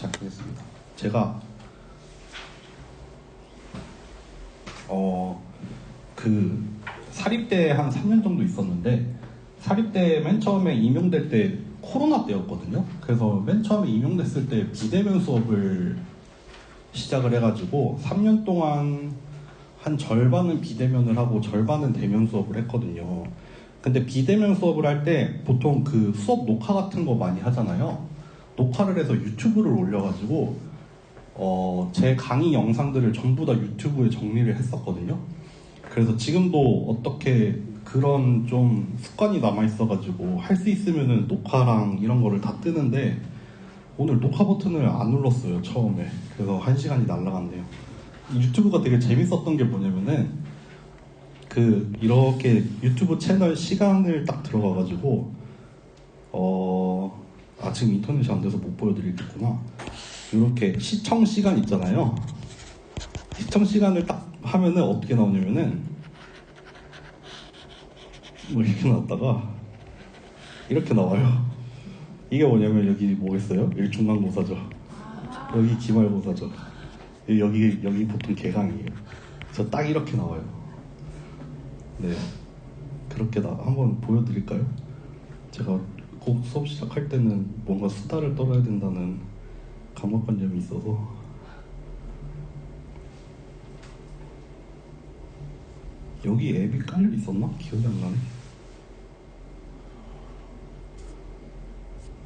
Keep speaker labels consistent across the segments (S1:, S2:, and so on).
S1: 시작하겠습니다. 제가 그 사립대에 한 3년 정도 있었는데, 사립대 맨 처음에 임용될 때 코로나 때였거든요. 그래서 맨 처음에 임용됐을 때 비대면 수업을 시작을 해가지고 3년 동안 한 절반은 비대면을 하고 절반은 대면 수업을 했거든요. 근데 비대면 수업을 할 때 보통 그 수업 녹화 같은 거 많이 하잖아요. 녹화를 해서 유튜브를 올려가지고 제 강의 영상들을 전부 다 유튜브에 정리를 했었거든요. 그래서 지금도 어떻게 그런 좀 습관이 남아있어가지고 할 수 있으면은 녹화랑 이런 거를 다 뜨는데, 오늘 녹화 버튼을 안 눌렀어요, 처음에. 그래서 1시간이 날아갔네요. 유튜브가 되게 재밌었던 게 뭐냐면은, 이렇게 유튜브 채널 시간을 딱 들어가가지고, 지금 인터넷이 안 돼서 못 보여드리겠구나. 이렇게 시청 시간 있잖아요. 시청 시간을 딱 하면은 어떻게 나오냐면은, 뭐 이렇게 나왔다가, 이렇게 나와요. 이게 뭐냐면, 여기 뭐겠어요? 여기 중간고사죠. 여기 기말고사죠. 여기 보통 개강이에요. 저 딱 이렇게 나와요. 네, 그렇게 한번 보여드릴까요? 제가 꼭 수업 시작할 때는 뭔가 수다를 떨어야 된다는 강박관념이 있어서. 여기 앱이 깔려 있었나? 기억이 안 나네.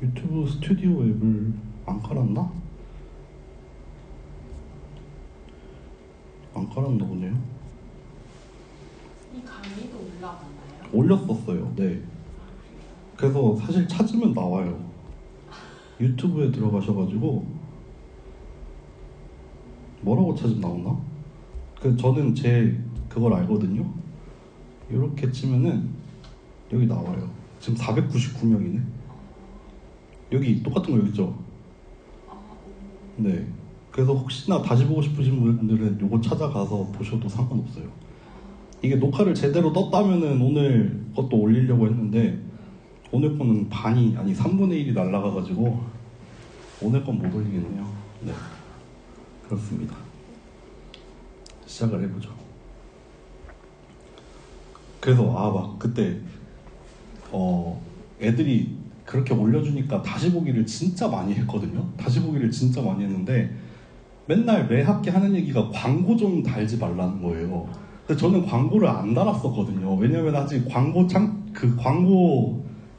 S1: 유튜브 스튜디오 앱을 안 깔았나? 안 깔았나 보네요.
S2: 이 강의도 올라갔나요?
S1: 올렸었어요. 네. 그래서 사실 찾으면 나와요. 유튜브에 들어가셔가지고 뭐라고 찾으면 나오나? 저는 그걸 알거든요. 이렇게 치면은 여기 나와요. 지금 499명이네. 여기 똑같은 거 여기 있죠? 네. 그래서 혹시나 다시 보고 싶으신 분들은 요거 찾아가서 보셔도 상관없어요. 이게 녹화를 제대로 떴다면은 오늘 것도 올리려고 했는데, 오늘 거는 3분의 1이 날라가가지고 오늘 건 못 올리겠네요. 네, 그렇습니다. 시작을 해보죠. 그래서 막 그때 애들이 그렇게 올려주니까 다시 보기를 진짜 많이 했거든요. 다시 보기를 진짜 많이 했는데, 맨날 매 학기 하는 얘기가 광고 좀 달지 말라는 거예요. 근데 저는 광고를 안 달았었거든요. 왜냐면 아직 광고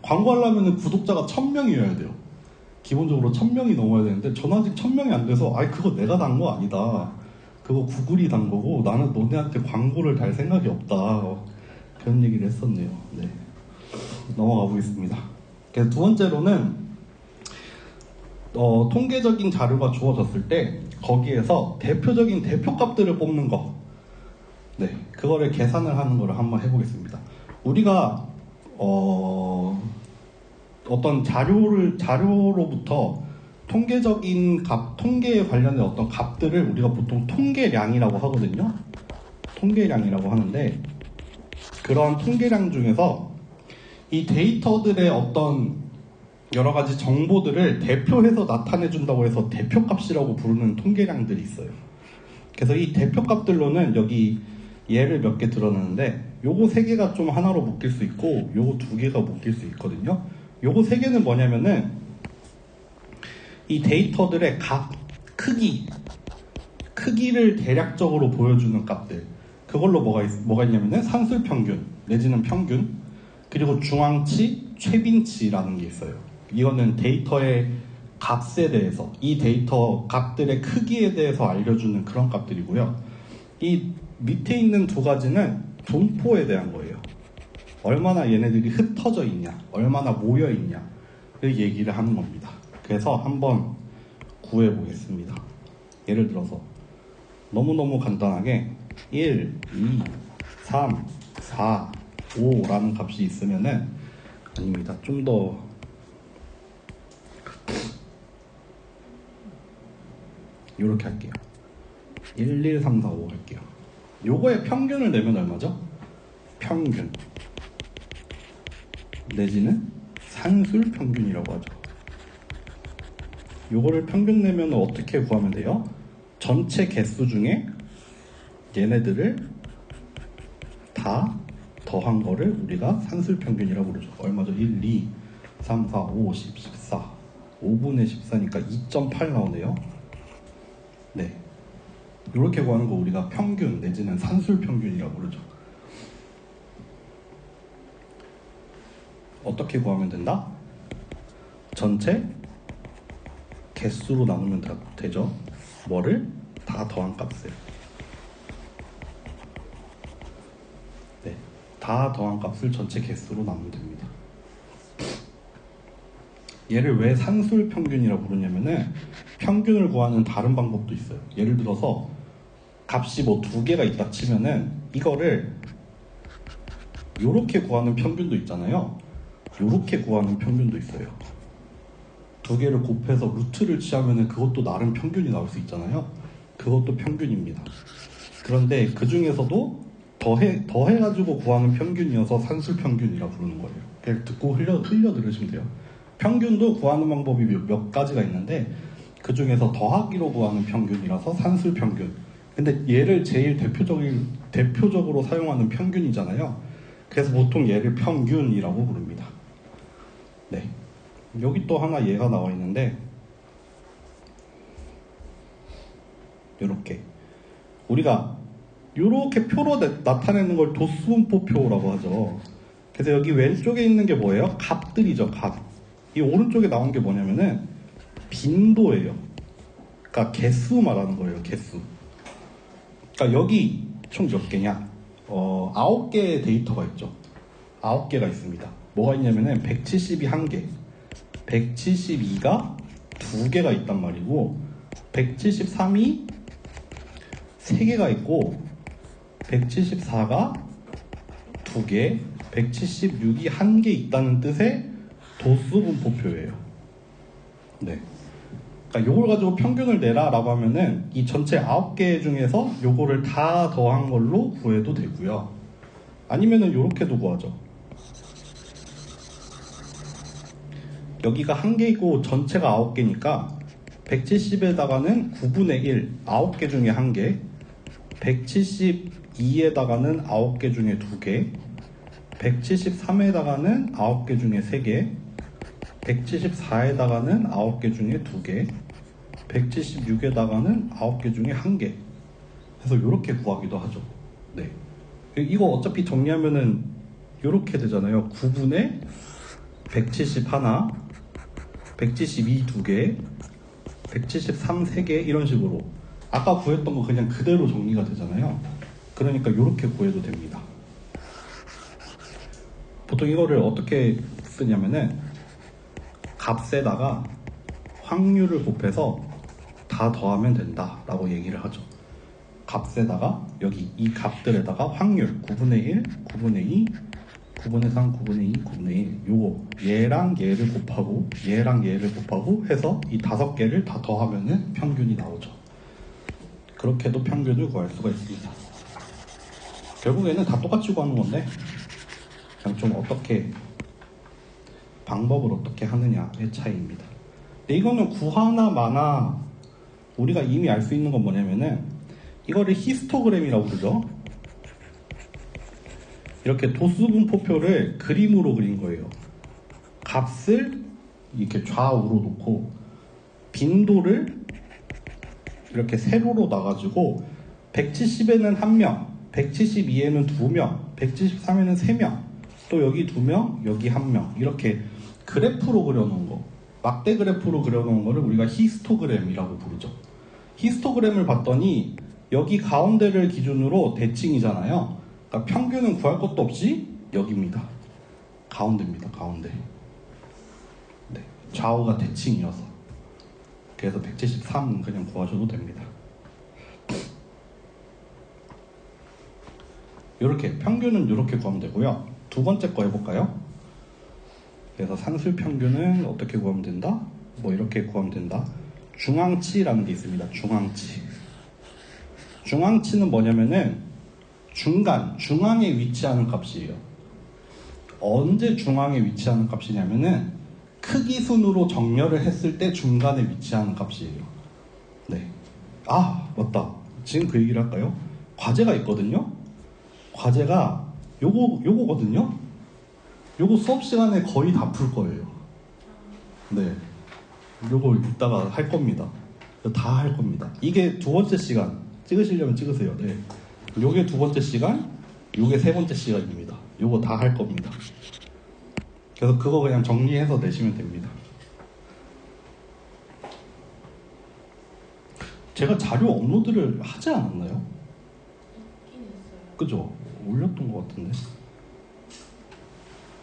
S1: 하려면 구독자가 1000명이어야 돼요. 기본적으로 1000명이 넘어야 되는데, 저는 아직 1000명이 안 돼서, 그거 내가 단 거 아니다. 그거 구글이 단 거고, 나는 너네한테 광고를 달 생각이 없다. 그런 얘기를 했었네요. 네. 넘어가 보겠습니다. 그래서 두 번째로는, 통계적인 자료가 주어졌을 때, 거기에서 대표적인 대표값들을 뽑는 거. 네. 그거를 계산을 하는 거를 한번 해보겠습니다. 우리가, 어떤 자료로부터 통계적인 통계에 관련된 어떤 값들을 우리가 보통 통계량이라고 하거든요. 통계량이라고 하는데, 그런 통계량 중에서 이 데이터들의 어떤 여러 가지 정보들을 대표해서 나타내준다고 해서 대표값이라고 부르는 통계량들이 있어요. 그래서 이 대표값들로는 여기 예를 몇 개 드러냈는데, 요거 3개가 좀 하나로 묶일 수 있고, 요거 2개가 묶일 수 있거든요. 요거 3개는 뭐냐면은, 이 데이터들의 각 크기를 대략적으로 보여주는 값들. 그걸로 뭐가 있냐면은 산술평균 내지는 평균, 그리고 중앙치, 최빈치라는 게 있어요. 이거는 데이터의 값에 대해서, 이 데이터 값들의 크기에 대해서 알려주는 그런 값들이고요. 이 밑에 있는 2가지는 분포에 대한 거예요. 얼마나 얘네들이 흩어져 있냐, 얼마나 모여 있냐를 얘기를 하는 겁니다. 그래서 한번 구해 보겠습니다. 예를 들어서 너무너무 간단하게 1, 2, 3, 4, 5라는 값이 있으면은, 아닙니다. 좀 더 이렇게 할게요. 1, 2, 3, 4, 5 할게요. 요거의 평균을 내면 얼마죠? 평균 내지는 산술 평균이라고 하죠. 요거를 평균 내면 어떻게 구하면 돼요? 전체 개수 중에 얘네들을 다 더한 거를 우리가 산술 평균이라고 부르죠. 얼마죠? 1, 2, 3, 4, 5, 10, 14. 5분의 14니까 2.8 나오네요. 네. 이렇게 구하는 거 우리가 평균 내지는 산술 평균이라고 부르죠. 어떻게 구하면 된다? 전체 개수로 나누면 되죠. 뭐를? 다 더한 값을. 네. 다 더한 값을 전체 개수로 나누면 됩니다. 얘를 왜 산술 평균이라고 부르냐면은 평균을 구하는 다른 방법도 있어요. 예를 들어서 값이 뭐 두 개가 있다 치면은 이거를 요렇게 구하는 평균도 있잖아요. 요렇게 구하는 평균도 있어요. 두 개를 곱해서 루트를 취하면은 그것도 나름 평균이 나올 수 있잖아요. 그것도 평균입니다. 그런데 그 중에서도 더해가지고 구하는 평균이어서 산술 평균이라고 부르는 거예요. 그냥 듣고 흘려 들으시면 돼요. 평균도 구하는 방법이 몇 가지가 있는데 그 중에서 더하기로 구하는 평균이라서 산술 평균. 근데 얘를 제일 대표적으로 사용하는 평균이잖아요. 그래서 보통 얘를 평균이라고 부릅니다. 네. 여기 또 하나 얘가 나와 있는데 요렇게 우리가 요렇게 표로 나타내는 걸 도수분포표라고 하죠. 그래서 여기 왼쪽에 있는 게 뭐예요? 값들이죠. 값. 이 오른쪽에 나온 게 뭐냐면은 빈도예요. 그러니까 개수 말하는 거예요. 개수. 그러니까 여기 총 몇 개냐? 9개의 데이터가 있죠. 9개가 있습니다. 뭐가 있냐면은 170이 1개, 172가 2개가 있단 말이고, 173이 3개가 있고, 174가 2개, 176이 1개 있다는 뜻의 도수분포표예요. 네. 그러니까 요걸 가지고 평균을 내라라고 하면은 이 전체 9개 중에서 요거를 다 더한 걸로 구해도 되고요. 아니면은 요렇게도 구하죠. 여기가 1개이고 전체가 9개니까 170에다가는 9분의 1, 9개 중에 1개, 172에다가는 9개 중에 2개, 173에다가는 9개 중에 3개, 174에다가는 9개 중에 2개, 176에다가는 9개 중에 1개. 해서 이렇게 구하기도 하죠. 네. 이거 어차피 정리하면은 이렇게 되잖아요. 9분의 171, 172 2개, 173 3개 이런 식으로 아까 구했던 거 그냥 그대로 정리가 되잖아요. 그러니까 이렇게 구해도 됩니다. 보통 이거를 어떻게 쓰냐면은 값에다가 확률을 곱해서 다 더하면 된다 라고 얘기를 하죠. 값에다가 여기 이 값들에다가 확률 9분의 1, 9분의 2, 9분의 3, 9분의 2, 9분의 1 요거 얘랑 얘를 곱하고 얘랑 얘를 곱하고 해서 이 5개를 다 더하면은 평균이 나오죠. 그렇게도 평균을 구할 수가 있습니다. 결국에는 다 똑같이 구하는 건데 그냥 좀 어떻게 방법을 어떻게 하느냐의 차이입니다. 근데 이거는 구하나 마나 우리가 이미 알 수 있는 건 뭐냐면은 이거를 히스토그램이라고 부르죠. 이렇게 도수분포표를 그림으로 그린 거예요. 값을 이렇게 좌우로 놓고 빈도를 이렇게 세로로 놔가지고 170에는 1명, 172에는 2명, 173에는 3명, 또 여기 2명, 여기 1명 이렇게 그래프로 그려놓은 거, 막대 그래프로 그려놓은 거를 우리가 히스토그램이라고 부르죠. 히스토그램을 봤더니 여기 가운데를 기준으로 대칭이잖아요. 그러니까 평균은 구할 것도 없이 여기입니다. 가운데입니다. 가운데. 네, 좌우가 대칭이어서. 그래서 173 그냥 구하셔도 됩니다. 이렇게 평균은 이렇게 구하면 되고요. 두 번째 거 해볼까요? 그래서 산술 평균은 어떻게 구하면 된다? 뭐 이렇게 구하면 된다. 중앙치라는 게 있습니다. 중앙치. 중앙치는 뭐냐면은 중앙에 위치하는 값이에요. 언제 중앙에 위치하는 값이냐면은 크기 순으로 정렬을 했을 때 중간에 위치하는 값이에요. 네. 아, 맞다. 지금 그 얘기를 할까요? 과제가 있거든요. 과제가 요거거든요. 요거 수업 시간에 거의 다 풀 거예요. 네. 요거 이따가 할 겁니다. 다 할 겁니다. 이게 두 번째 시간. 찍으시려면 찍으세요. 네. 요게 두 번째 시간, 요게 세 번째 시간입니다. 요거 다 할 겁니다. 그래서 그거 그냥 정리해서 내시면 됩니다. 제가 자료 업로드를 하지 않았나요?
S2: 있긴 있어요.
S1: 그죠? 올렸던 것 같은데.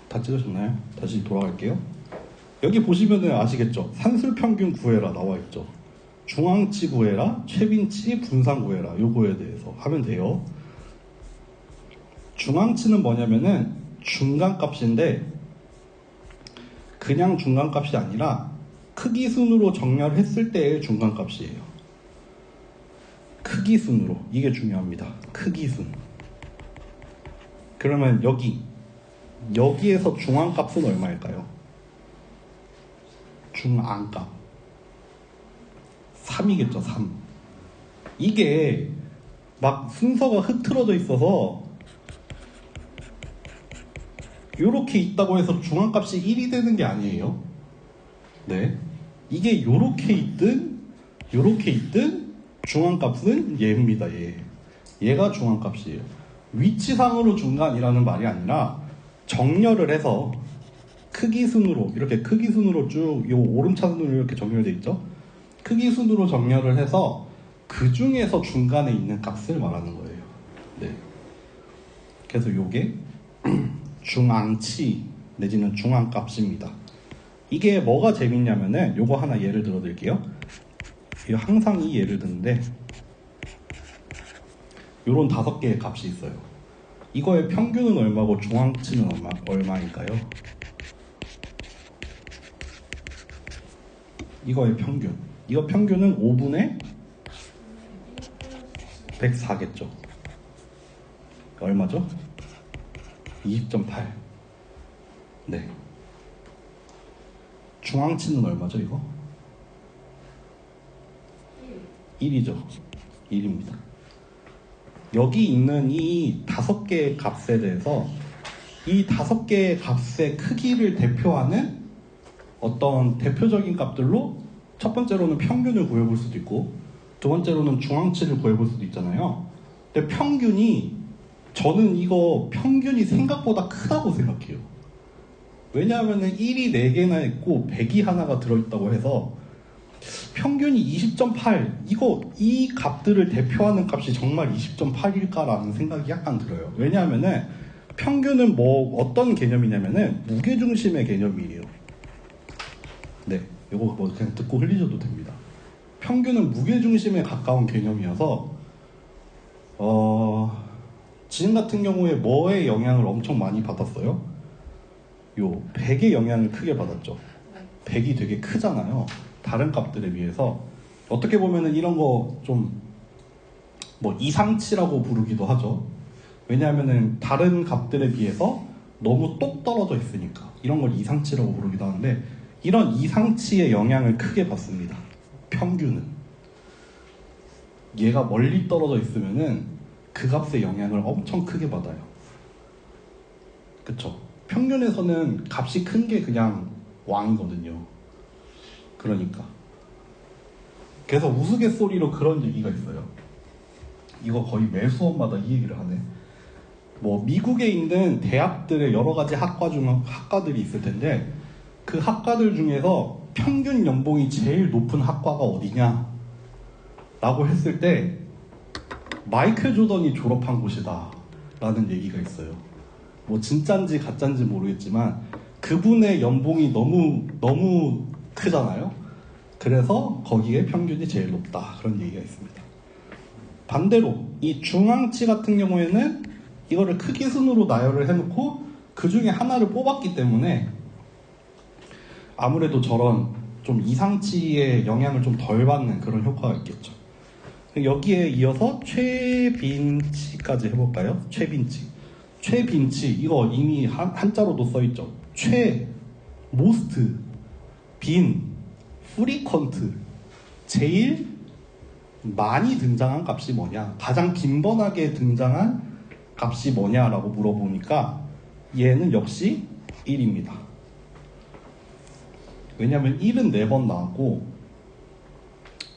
S1: 다 찍으셨나요? 다시 돌아갈게요. 여기 보시면은 아시겠죠? 산술평균 구해라 나와 있죠. 중앙치 구해라, 최빈치, 분산 구해라. 요거에 대해서 하면 돼요. 중앙치는 뭐냐면은 중간값인데 그냥 중간값이 아니라 크기 순으로 정렬했을 때의 중간값이에요. 크기 순으로. 이게 중요합니다. 크기 순. 그러면 여기에서 중앙값은 얼마일까요? 중앙값 3이겠죠. 3. 이게 막 순서가 흐트러져 있어서 요렇게 있다고 해서 중앙값이 1이 되는 게 아니에요. 네. 이게 요렇게 있든 중앙값은 얘입니다. 얘가 중앙값이에요. 위치상으로 중간이라는 말이 아니라 정렬을 해서 크기 순으로 이렇게 크기 순으로 쭉 요 오름차순으로 이렇게 정렬되어 있죠. 크기 순으로 정렬을 해서 그 중에서 중간에 있는 값을 말하는 거예요. 네. 그래서 요게 중앙치 내지는 중앙값입니다. 이게 뭐가 재밌냐면은 요거 하나 예를 들어 드릴게요. 항상 이 예를 드는데 요런 5개의 값이 있어요. 이거의 평균은 얼마고 중앙치는 얼마일까요? 이거의 평균. 이거 평균은 5분의 104겠죠. 얼마죠? 20.8. 네. 중앙치는 얼마죠, 이거? 1이죠. 1입니다. 여기 있는 이 5개의 값에 대해서 이 5개의 값의 크기를 대표하는 어떤 대표적인 값들로 첫 번째로는 평균을 구해볼 수도 있고 두 번째로는 중앙치를 구해볼 수도 있잖아요. 근데 저는 이거 평균이 생각보다 크다고 생각해요. 왜냐하면 1이 4개나 있고 100이 하나가 들어있다고 해서 평균이 20.8 이 값들을 대표하는 값이 정말 20.8일까라는 생각이 약간 들어요. 왜냐하면은 평균은 어떤 개념이냐면은 무게중심의 개념이에요. 네, 이거 그냥 듣고 흘리셔도 됩니다. 평균은 무게중심에 가까운 개념이어서 지금 같은 경우에 뭐의 영향을 엄청 많이 받았어요? 요 100의 영향을 크게 받았죠. 100이 되게 크잖아요. 다른 값들에 비해서. 어떻게 보면은 이런 거 좀 이상치라고 부르기도 하죠. 왜냐하면은 다른 값들에 비해서 너무 똑 떨어져 있으니까 이런 걸 이상치라고 부르기도 하는데 이런 이상치의 영향을 크게 받습니다. 평균은 얘가 멀리 떨어져 있으면은 그 값의 영향을 엄청 크게 받아요. 그쵸? 평균에서는 값이 큰 게 그냥 왕이거든요. 그러니까 그래서 우스갯소리로 그런 얘기가 있어요. 이거 거의 매 수업마다 이 얘기를 하네. 미국에 있는 대학들의 여러 가지 학과들이 있을 텐데 그 학과들 중에서 평균 연봉이 제일 높은 학과가 어디냐? 라고 했을 때 마이클 조던이 졸업한 곳이다 라는 얘기가 있어요. 진짠지 가짠지 모르겠지만 그분의 연봉이 너무 크잖아요. 그래서 거기에 평균이 제일 높다 그런 얘기가 있습니다. 반대로 이 중앙치 같은 경우에는 이거를 크기 순으로 나열을 해놓고 그 중에 하나를 뽑았기 때문에 아무래도 저런 좀 이상치의 영향을 좀 덜 받는 그런 효과가 있겠죠. 여기에 이어서 최빈치까지 해볼까요? 최빈치 이거 이미 한자로도 써있죠. most 빈, 프리퀀트, 제일 많이 등장한 값이 뭐냐, 가장 빈번하게 등장한 값이 뭐냐라고 물어보니까 얘는 역시 1입니다. 왜냐하면 1은 4번 나왔고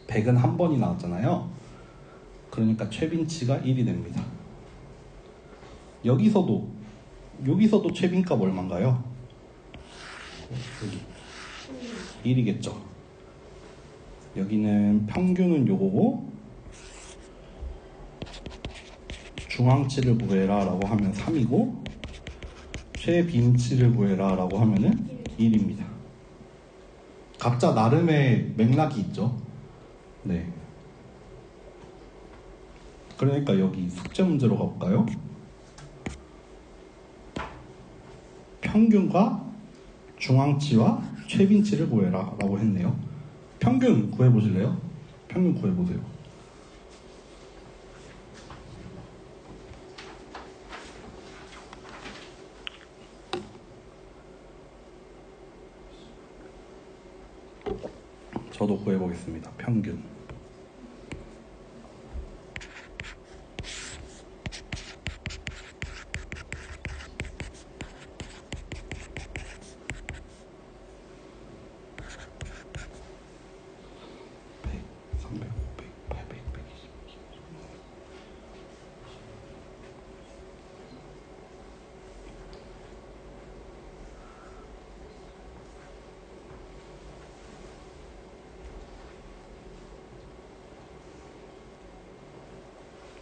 S1: 100은 1번이 나왔잖아요. 그러니까 최빈치가 1이 됩니다. 여기서도 최빈값 얼마인가요? 여기 1이겠죠. 여기는 평균은 요거고 중앙치를 구해라 라고 하면 3이고 최빈치를 구해라 라고 하면은 1입니다. 각자 나름의 맥락이 있죠. 네. 그러니까 여기 숙제 문제로 가볼까요? 평균과 중앙치와 최빈치를 구해라 라고 했네요. 평균 구해보실래요? 평균 구해보세요. 저도 구해보겠습니다. 평균.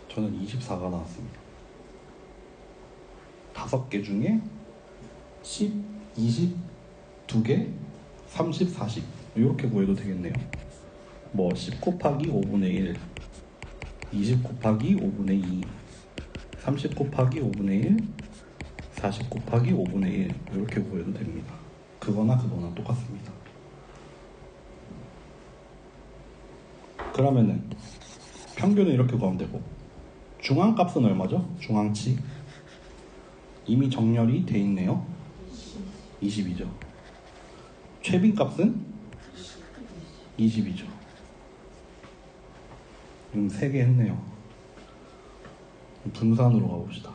S1: 저는 24가 나왔습니다. 5개 중에 10, 20, 2개, 30, 40 이렇게 구해도 되겠네요. 뭐 10 곱하기 5분의 1, 20 곱하기 5분의 2, 30 곱하기 5분의 1, 40 곱하기 5분의 1 이렇게 구해도 됩니다. 그거나 똑같습니다. 그러면은 평균은 이렇게 구하면 되고 중앙값은 얼마죠? 중앙치 이미 정렬이 돼 있네요. 20이죠. 최빈값은 20이죠. 3개 했네요. 분산으로 가봅시다.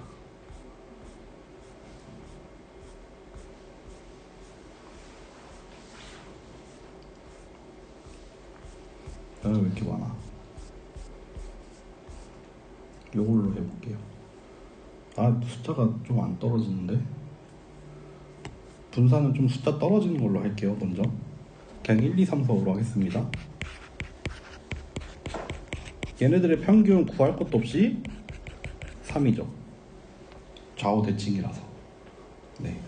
S1: 왜 이렇게 많아? 요걸로 해볼게요. 숫자가 좀 안 떨어지는데? 분산은 좀 숫자 떨어지는 걸로 할게요. 먼저 그냥 1, 2, 3, 4, 5로 하겠습니다. 얘네들의 평균 구할 것도 없이 3이죠. 좌우 대칭이라서. 네,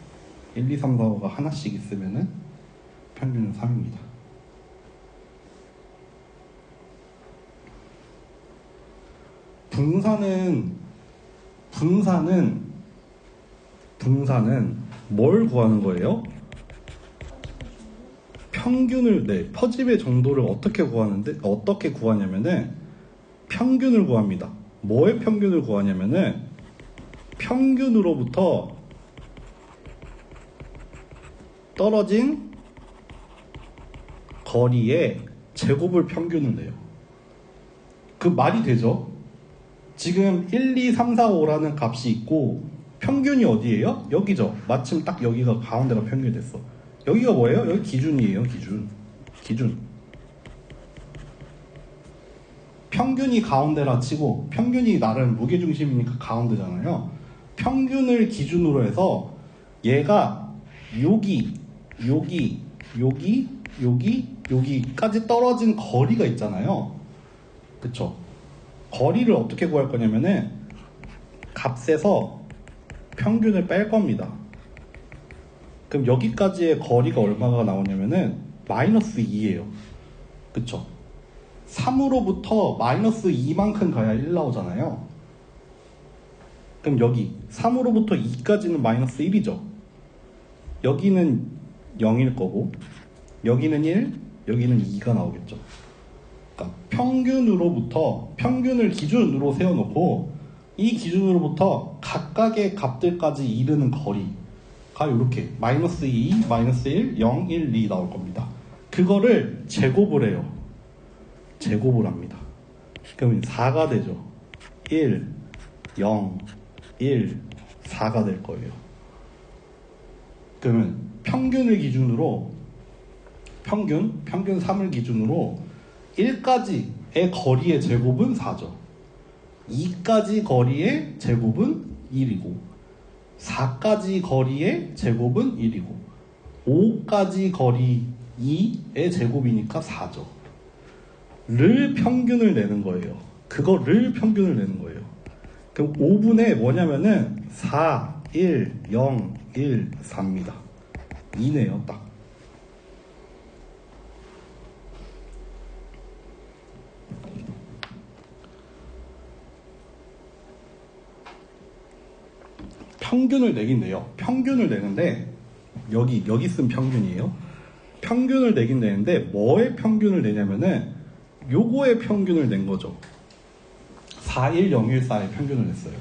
S1: 1, 2, 3, 4, 5가 하나씩 있으면은 평균은 3입니다. 분산은 뭘 구하는 거예요? 평균을, 퍼집의 정도를 어떻게 구하냐면은 평균을 구합니다. 뭐의 평균을 구하냐면은 평균으로부터 떨어진 거리의 제곱을 평균을 내요. 그 말이 되죠? 지금 1, 2, 3, 4, 5라는 값이 있고 평균이 어디예요? 여기죠. 마침 딱 여기가 가운데가 평균이 됐어. 여기가 뭐예요? 여기 기준이에요. 기준. 평균이 가운데라 치고 평균이 나름 무게중심이니까 가운데잖아요. 평균을 기준으로 해서 얘가 여기까지 떨어진 거리가 있잖아요. 그쵸? 거리를 어떻게 구할 거냐면은 값에서 평균을 뺄 겁니다. 그럼 여기까지의 거리가 얼마가 나오냐면은 마이너스 2예요. 그쵸? 3으로부터 마이너스 2만큼 가야 1 나오잖아요. 그럼 여기 3으로부터 2까지는 마이너스 1이죠. 여기는 0일 거고 여기는 1, 여기는 2가 나오겠죠. 그러니까 평균을 기준으로 세워놓고 이 기준으로부터 각각의 값들까지 이르는 거리가 이렇게 마이너스 2, 마이너스 1, 0, 1, 2 나올 겁니다. 그거를 제곱을 해요. 제곱을 합니다. 그러면 4가 되죠. 1, 0, 1, 4가 될 거예요. 그러면 평균을 기준으로 평균 3을 기준으로 1까지의 거리의 제곱은 4죠. 2까지 거리의 제곱은 1이고 4까지 거리의 제곱은 1이고 5까지 거리 2의 제곱이니까 4죠. 를 평균을 내는 거예요. 그거를 평균을 내는 거예요. 그럼 5분의 뭐냐면은 4, 1, 0, 1, 4입니다. 2네요, 딱. 평균을 내긴 내요. 평균을 내는데 여기 쓴 평균이에요. 평균을 내긴 내는데 뭐의 평균을 내냐면은 요거의 평균을 낸 거죠. 41014의 평균을 냈어요.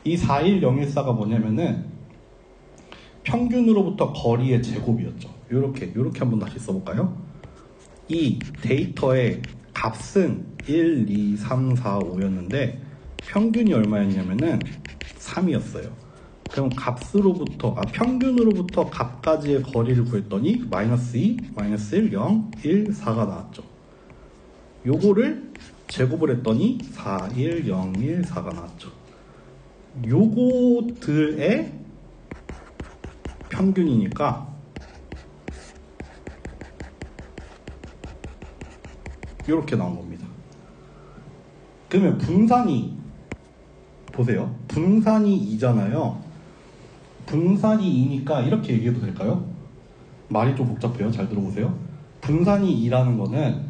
S1: 이 41014가 뭐냐면은 평균으로부터 거리의 제곱이었죠. 요렇게 한번 다시 써볼까요? 이 데이터의 값은 1, 2, 3, 4, 5였는데 평균이 얼마였냐면은 3이었어요. 그럼 평균으로부터 값까지의 거리를 구했더니 마이너스 2, 마이너스 1, 0, 1, 4가 나왔죠. 요거를 제곱을 했더니 4, 1, 0, 1, 4가 나왔죠. 요거들의 평균이니까 이렇게 나온 겁니다. 그러면 분산이 보세요. 분산이 2잖아요. 분산이 2니까 이렇게 얘기해도 될까요? 말이 좀 복잡해요. 잘 들어보세요. 분산이 2라는 거는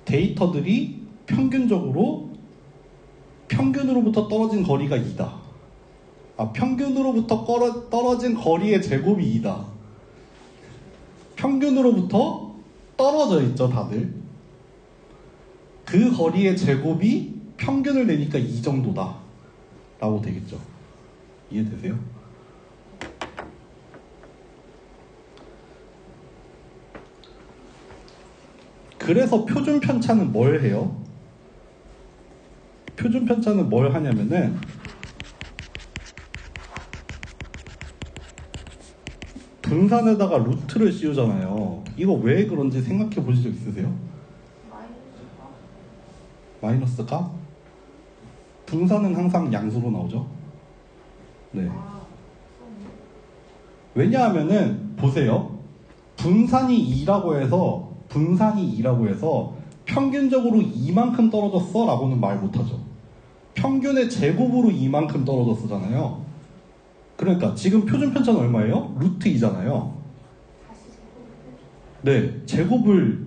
S1: 데이터들이 평균으로부터 떨어진 거리가 2다. 평균으로부터 떨어진 거리의 제곱이 2다. 평균으로부터 떨어져 있죠, 다들. 그 거리의 제곱이 평균을 내니까 2 정도다. 라고 되겠죠. 이해되세요? 그래서 표준 편차는 뭘 해요? 표준 편차는 뭘 하냐면은 분산에다가 루트를 씌우잖아요. 이거 왜 그런지 생각해 보신 적 있으세요? 마이너스가? 분산은 항상 양수로 나오죠. 네. 왜냐하면은 보세요. 분산이 2라고 해서 평균적으로 이만큼 떨어졌어 라고는 말 못하죠. 평균의 제곱으로 이만큼 떨어졌잖아요. 그러니까 지금 표준 편차는 얼마예요? 루트 2잖아요. 네, 제곱을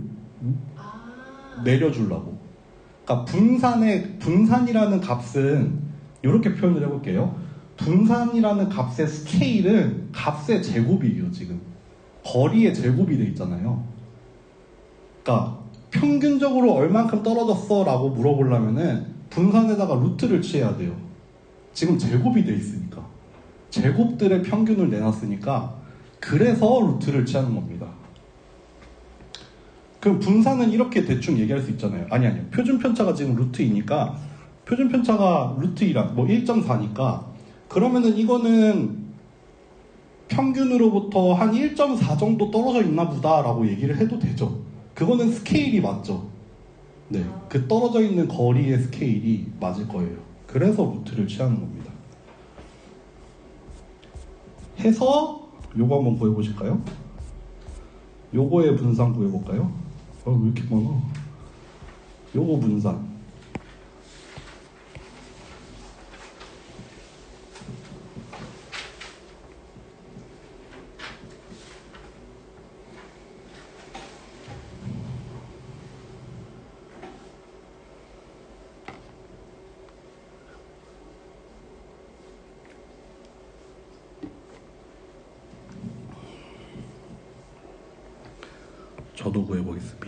S1: 내려주려고. 그러니까 분산이라는 값은 이렇게 표현을 해볼게요. 분산이라는 값의 스케일은 값의 제곱이에요. 지금 거리의 제곱이 돼 있잖아요. 그러니까 평균적으로 얼만큼 떨어졌어 라고 물어보려면은 분산에다가 루트를 취해야 돼요. 지금 제곱이 돼 있으니까. 제곱들의 평균을 내놨으니까 그래서 루트를 취하는 겁니다. 그럼 분산은 이렇게 대충 얘기할 수 있잖아요. 아니요. 표준 편차가 지금 루트 2니까 표준 편차가 루트 2라 1.4니까 그러면은 이거는 평균으로부터 한 1.4 정도 떨어져 있나 보다 라고 얘기를 해도 되죠. 그거는 스케일이 맞죠. 네, 그 떨어져 있는 거리의 스케일이 맞을 거예요. 그래서 루트를 취하는 겁니다. 해서 요거 한번 구해보실까요? 요거의 분산 구해볼까요? 왜 이렇게 많아? 요거 분산. 저도 구해보겠습니다.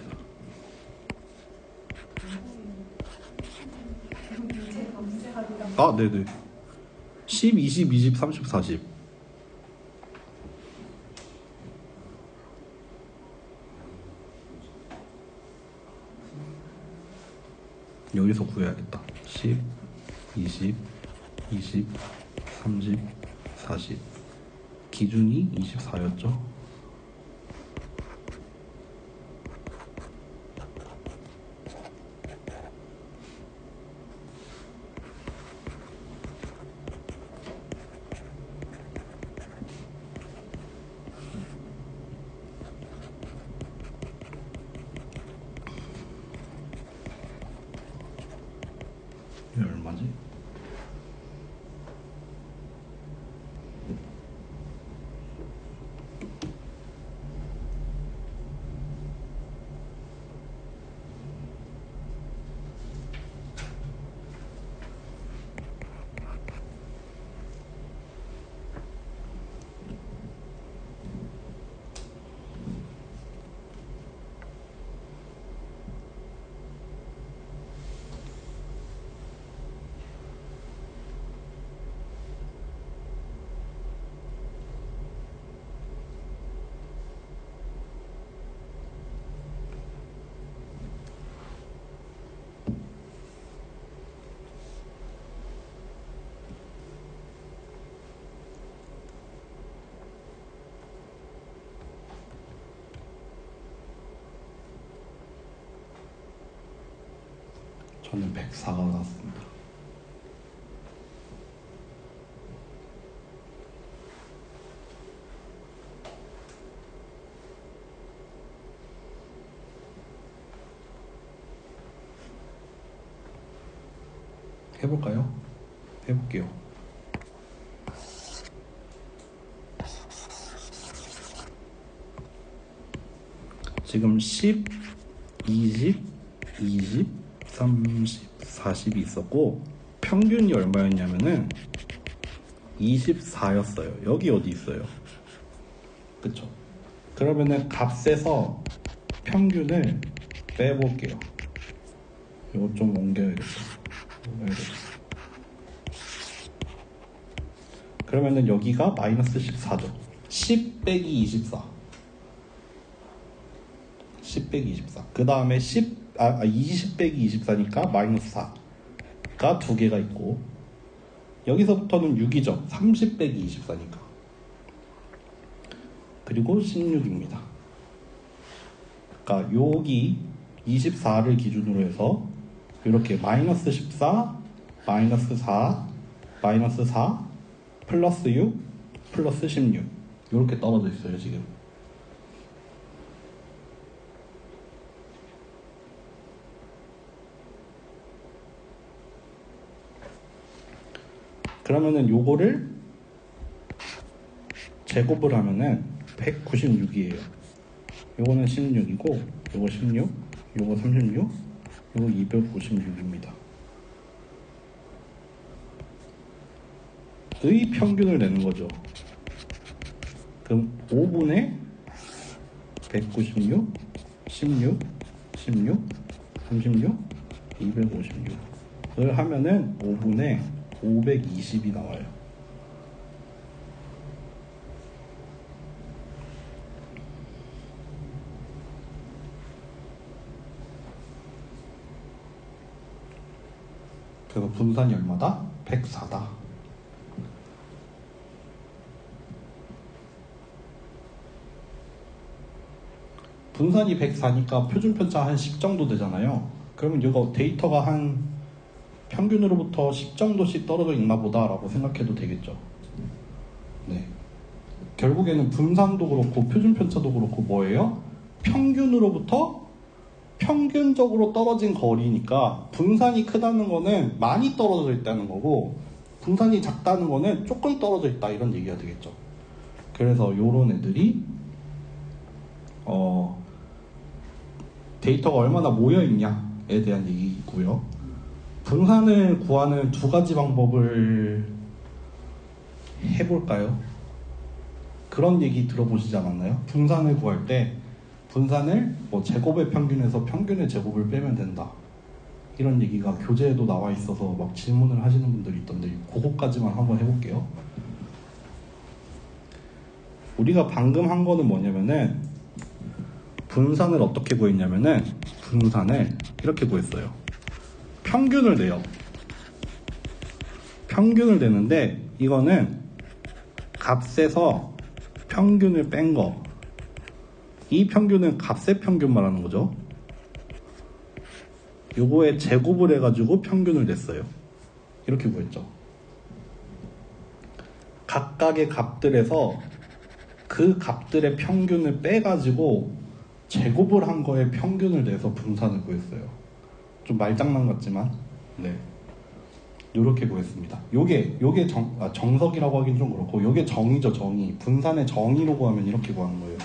S1: 네네. 10, 20, 20, 30, 40. 여기서 구해야겠다. 10, 20, 20, 30, 40. 기준이 24였죠. 이게 얼마지? 저는 104가 나왔습니다. 해볼까요? 해볼게요. 지금 10, 20, 20, 30, 40이 있었고 평균이 얼마였냐면은 24였어요. 여기 어디 있어요? 그쵸? 그러면은 값에서 평균을 빼볼게요. 이거 좀 옮겨야겠다. 그러면은 여기가 마이너스 14죠. 10 빼기 24. 10 빼기 24. 그 다음에 20 빼기 24니까 마이너스 4가 두 개가 있고, 여기서부터는 6이죠. 30 빼기 24니까. 그리고 16입니다. 그러니까 여기 24를 기준으로 해서 이렇게 마이너스 14, 마이너스 4, 마이너스 4, 플러스 6, 플러스 16 이렇게 떨어져 있어요 지금. 그러면은 요거를 제곱을 하면은 196이에요. 요거는 16이고, 요거 16, 요거 36, 요거 256입니다. 의 평균을 내는 거죠. 그럼 5분의 196, 16, 16, 36, 256을 하면은 5분의 520이 나와요. 그래서 분산이 얼마다? 104다. 분산이 104니까 표준 편차 한 10 정도 되잖아요. 그러면 이거 데이터가 한 평균으로부터 10 정도씩 떨어져 있나 보다라고 생각해도 되겠죠. 네. 결국에는 분산도 그렇고 표준 편차도 그렇고 뭐예요? 평균으로부터 평균적으로 떨어진 거리니까 분산이 크다는 거는 많이 떨어져 있다는 거고, 분산이 작다는 거는 조금 떨어져 있다 이런 얘기가 되겠죠. 그래서 요런 애들이 데이터가 얼마나 모여 있냐에 대한 얘기고요. 분산을 구하는 두 가지 방법을 해볼까요? 그런 얘기 들어보시지 않았나요? 분산을 구할 때 분산을 뭐 제곱의 평균에서 평균의 제곱을 빼면 된다, 이런 얘기가 교재에도 나와 있어서 막 질문을 하시는 분들이 있던데, 그거까지만 한번 해볼게요. 우리가 방금 한 거는 뭐냐면은 분산을 어떻게 구했냐면은 분산을 이렇게 구했어요. 평균을 내요. 평균을 내는데 이거는 값에서 평균을 뺀 거. 이 평균은 값의 평균 말하는 거죠. 요거에 제곱을 해가지고 평균을 냈어요. 이렇게 구했죠. 각각의 값들에서 그 값들의 평균을 빼가지고 제곱을 한 거에 평균을 내서 분산을 구했어요. 좀 말장난 같지만, 네. 요렇게 구했습니다. 요게 정석이라고 하긴 좀 그렇고, 요게 정의죠, 정의. 분산의 정의로 구하면 이렇게 구하는 거예요.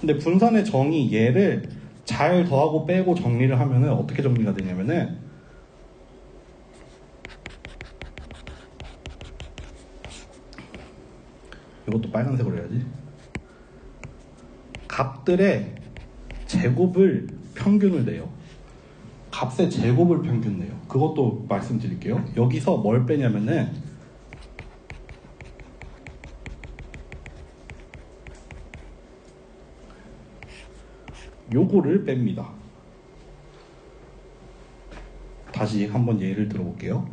S1: 근데 분산의 정의, 얘를 잘 더하고 빼고 정리를 하면은 어떻게 정리가 되냐면은, 이것도 빨간색으로 해야지. 값들의 제곱을 평균을 내요. 값의 제곱을 평균 내요. 그것도 말씀드릴게요. 여기서 뭘 빼냐면은 요거를 뺍니다. 다시 한번 예를 들어볼게요.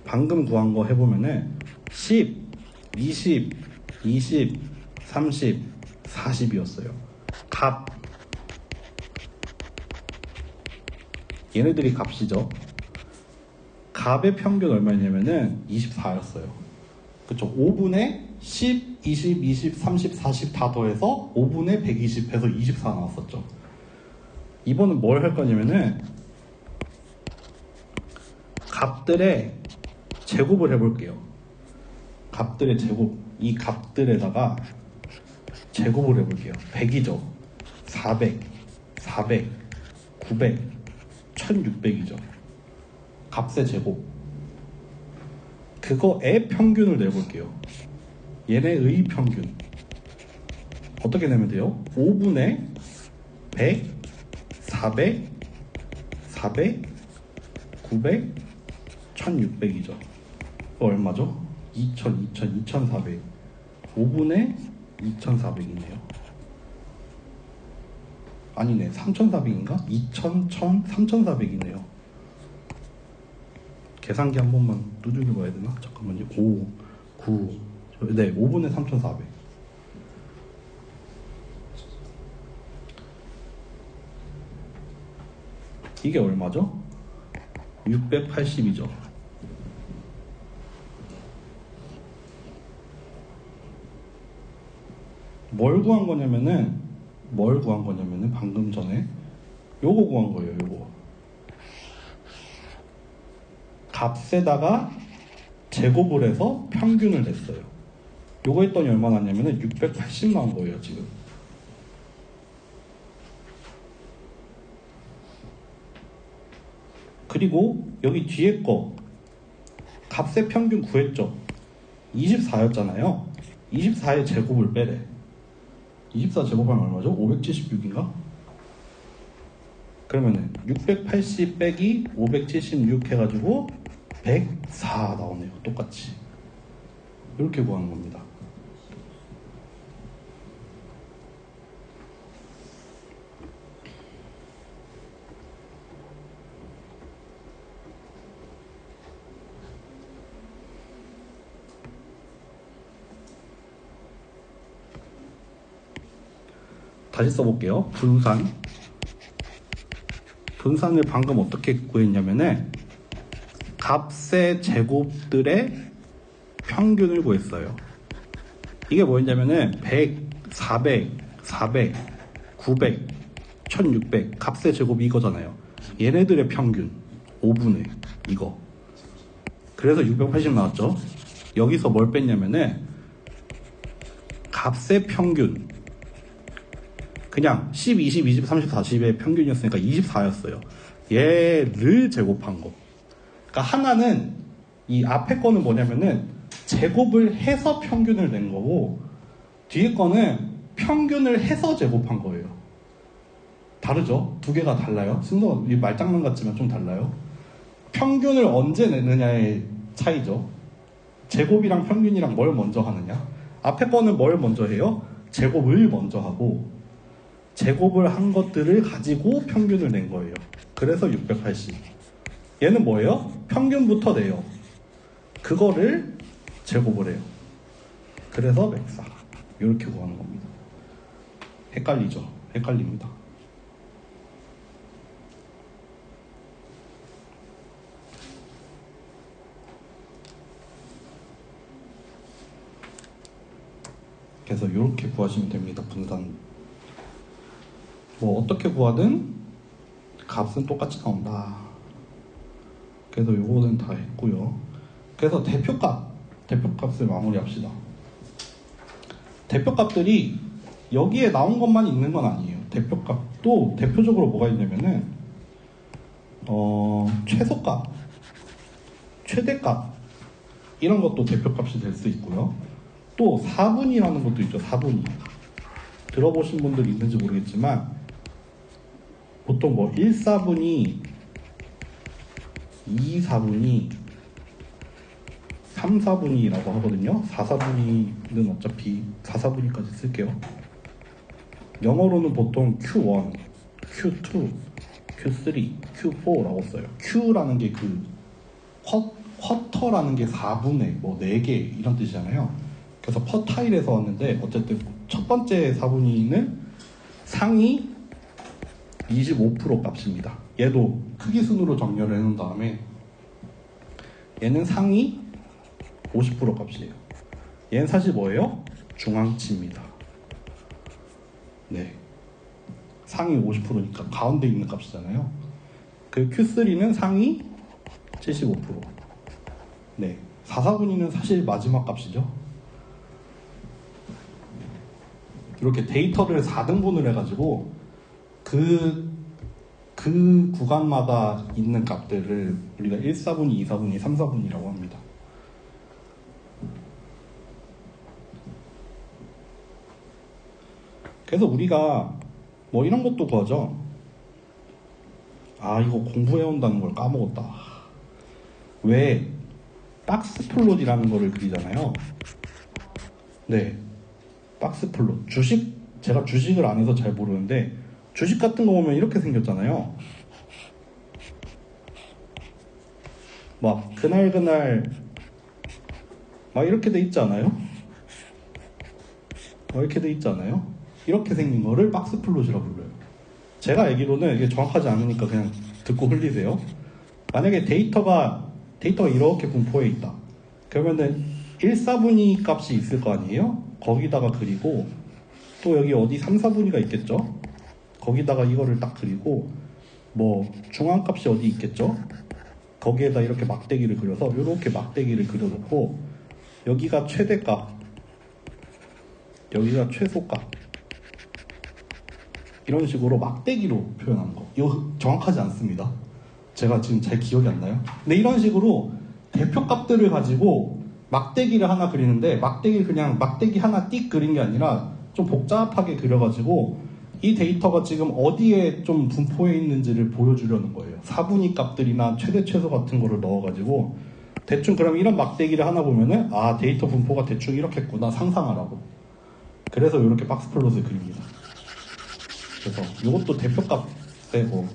S1: 방금 구한 거 해보면은 10, 20, 20, 30, 40이었어요. 값. 얘네들이 값이죠. 값의 평균 얼마냐면은 24였어요. 그쵸? 5분의 10, 20, 20, 30, 40 다 더해서 5분의 120 해서 24 나왔었죠. 이번은 뭘 할 거냐면은 값들의 제곱을 해볼게요. 값들의 제곱, 이 값들에다가 제곱을 해볼게요. 100이죠. 400, 400, 900, 1600이죠. 값의 제곱. 그거의 평균을 내볼게요. 얘네의 평균. 어떻게 내면 돼요? 5분의 100, 400, 400, 900, 1600이죠. 얼마죠? 2400. 5분의 2400이네요. 아니네, 3400인가? 2000, 1000, 3400이네요. 계산기 한 번만 두들겨 봐야 되나? 잠깐만요. 5, 9, 네, 5분의 3400. 이게 얼마죠? 680이죠. 뭘 구한 거냐면은 방금 전에 요거 구한 거예요. 요거 값에다가 제곱을 해서 평균을 냈어요. 요거 했더니 얼마 나냐면은 680 나온 거예요. 지금 그리고 여기 뒤에 거 값의 평균 구했죠. 24였잖아요 24의 제곱을 빼래. 24 제곱하면 얼마죠? 576인가? 그러면은 680 빼기 576 해가지고 104 나오네요. 똑같이 이렇게 구하는 겁니다. 다시 써볼게요. 분산을 방금 어떻게 구했냐면은 값의 제곱들의 평균을 구했어요. 이게 뭐였냐면은 100, 400, 400, 900, 1600 값의 제곱이 이거잖아요. 얘네들의 평균 5분의 이거. 그래서 680 나왔죠. 여기서 뭘 뺐냐면은 값의 평균 그냥 10, 20, 20, 30, 40의 평균이었으니까 24였어요. 얘를 제곱한 거. 그러니까 하나는 이 앞에 거는 뭐냐면은 제곱을 해서 평균을 낸 거고 뒤에 거는 평균을 해서 제곱한 거예요. 다르죠? 두 개가 달라요. 순서 말장난 같지만 좀 달라요. 평균을 언제 내느냐의 차이죠. 제곱이랑 평균이랑 뭘 먼저 하느냐. 앞에 거는 뭘 먼저 해요? 제곱을 먼저 하고 제곱을 한 것들을 가지고 평균을 낸 거예요. 그래서 680. 얘는 뭐예요? 평균부터 내요. 그거를 제곱을 해요. 그래서 맥사. 이렇게 구하는 겁니다. 헷갈리죠? 헷갈립니다. 그래서 이렇게 구하시면 됩니다. 분산. 뭐 어떻게 구하든 값은 똑같이 나온다. 그래서 요거는 다 했고요. 그래서 대표값을 마무리합시다. 대표값들이 여기에 나온 것만 있는 건 아니에요. 대표값도 대표적으로 뭐가 있냐면은 최소값, 최대값 이런 것도 대표값이 될 수 있고요. 또 4분위라는 것도 있죠. 4분위. 들어보신 분들 있는지 모르겠지만 보통 뭐 1사분위, 2사분위, 3사분위라고 하거든요. 4사분위는 어차피 4사분위까지 쓸게요. 영어로는 보통 Q1, Q2, Q3, Q4라고 써요. Q라는 게 그 쿼터라는 게 4분의 뭐 4개 이런 뜻이잖아요. 그래서 퍼타일에서 왔는데 어쨌든 첫 번째 4분위는 상위 25% 값입니다. 얘도 크기 순으로 정렬을 해놓은 다음에 얘는 상위 50% 값이에요. 얘는 사실 뭐예요? 중앙치입니다. 네, 상위 50%니까 가운데 있는 값이잖아요. 그 Q3는 상위 75%. 네, 4사분위는 사실 마지막 값이죠. 이렇게 데이터를 4등분을 해가지고 그 구간마다 있는 값들을 우리가 1사분위, 2사분위, 3사분위라고 합니다. 그래서 우리가 뭐 이런 것도 구하죠. 아, 이거 공부해온다는 걸 까먹었다. 왜 박스 플롯이라는 거를 그리잖아요. 네, 박스 플롯. 제가 주식을 안 해서 잘 모르는데 주식 같은 거 보면 이렇게 생겼잖아요. 막 그날 막 이렇게 돼 있지 않아요? 이렇게 돼 있지 않아요? 이렇게 생긴 거를 박스 플롯이라고 불러요. 제가 알기로는 이게 정확하지 않으니까 그냥 듣고 흘리세요. 만약에 데이터가 이렇게 분포해 있다. 그러면은 1사분위 값이 있을 거 아니에요? 거기다가 그리고 또 여기 어디 3사분위가 있겠죠? 거기다가 이거를 딱 그리고 뭐 중앙값이 어디 있겠죠? 거기에다 이렇게 막대기를 그려서 이렇게 막대기를 그려놓고 여기가 최대값, 여기가 최소값 이런 식으로 막대기로 표현하는 거. 이거 정확하지 않습니다. 제가 지금 잘 기억이 안 나요. 근데 이런 식으로 대표값들을 가지고 막대기를 하나 그리는데 그냥 막대기 하나 띡 그린 게 아니라 좀 복잡하게 그려가지고 이 데이터가 지금 어디에 좀 분포해 있는지를 보여주려는 거예요. 4분위 값들이나 최대 최소 같은 거를 넣어가지고 대충 그럼 이런 막대기를 하나 보면은 아, 데이터 분포가 대충 이렇겠구나 상상하라고. 그래서 이렇게 박스 플롯을 그립니다. 그래서 이것도 대표값에 뭐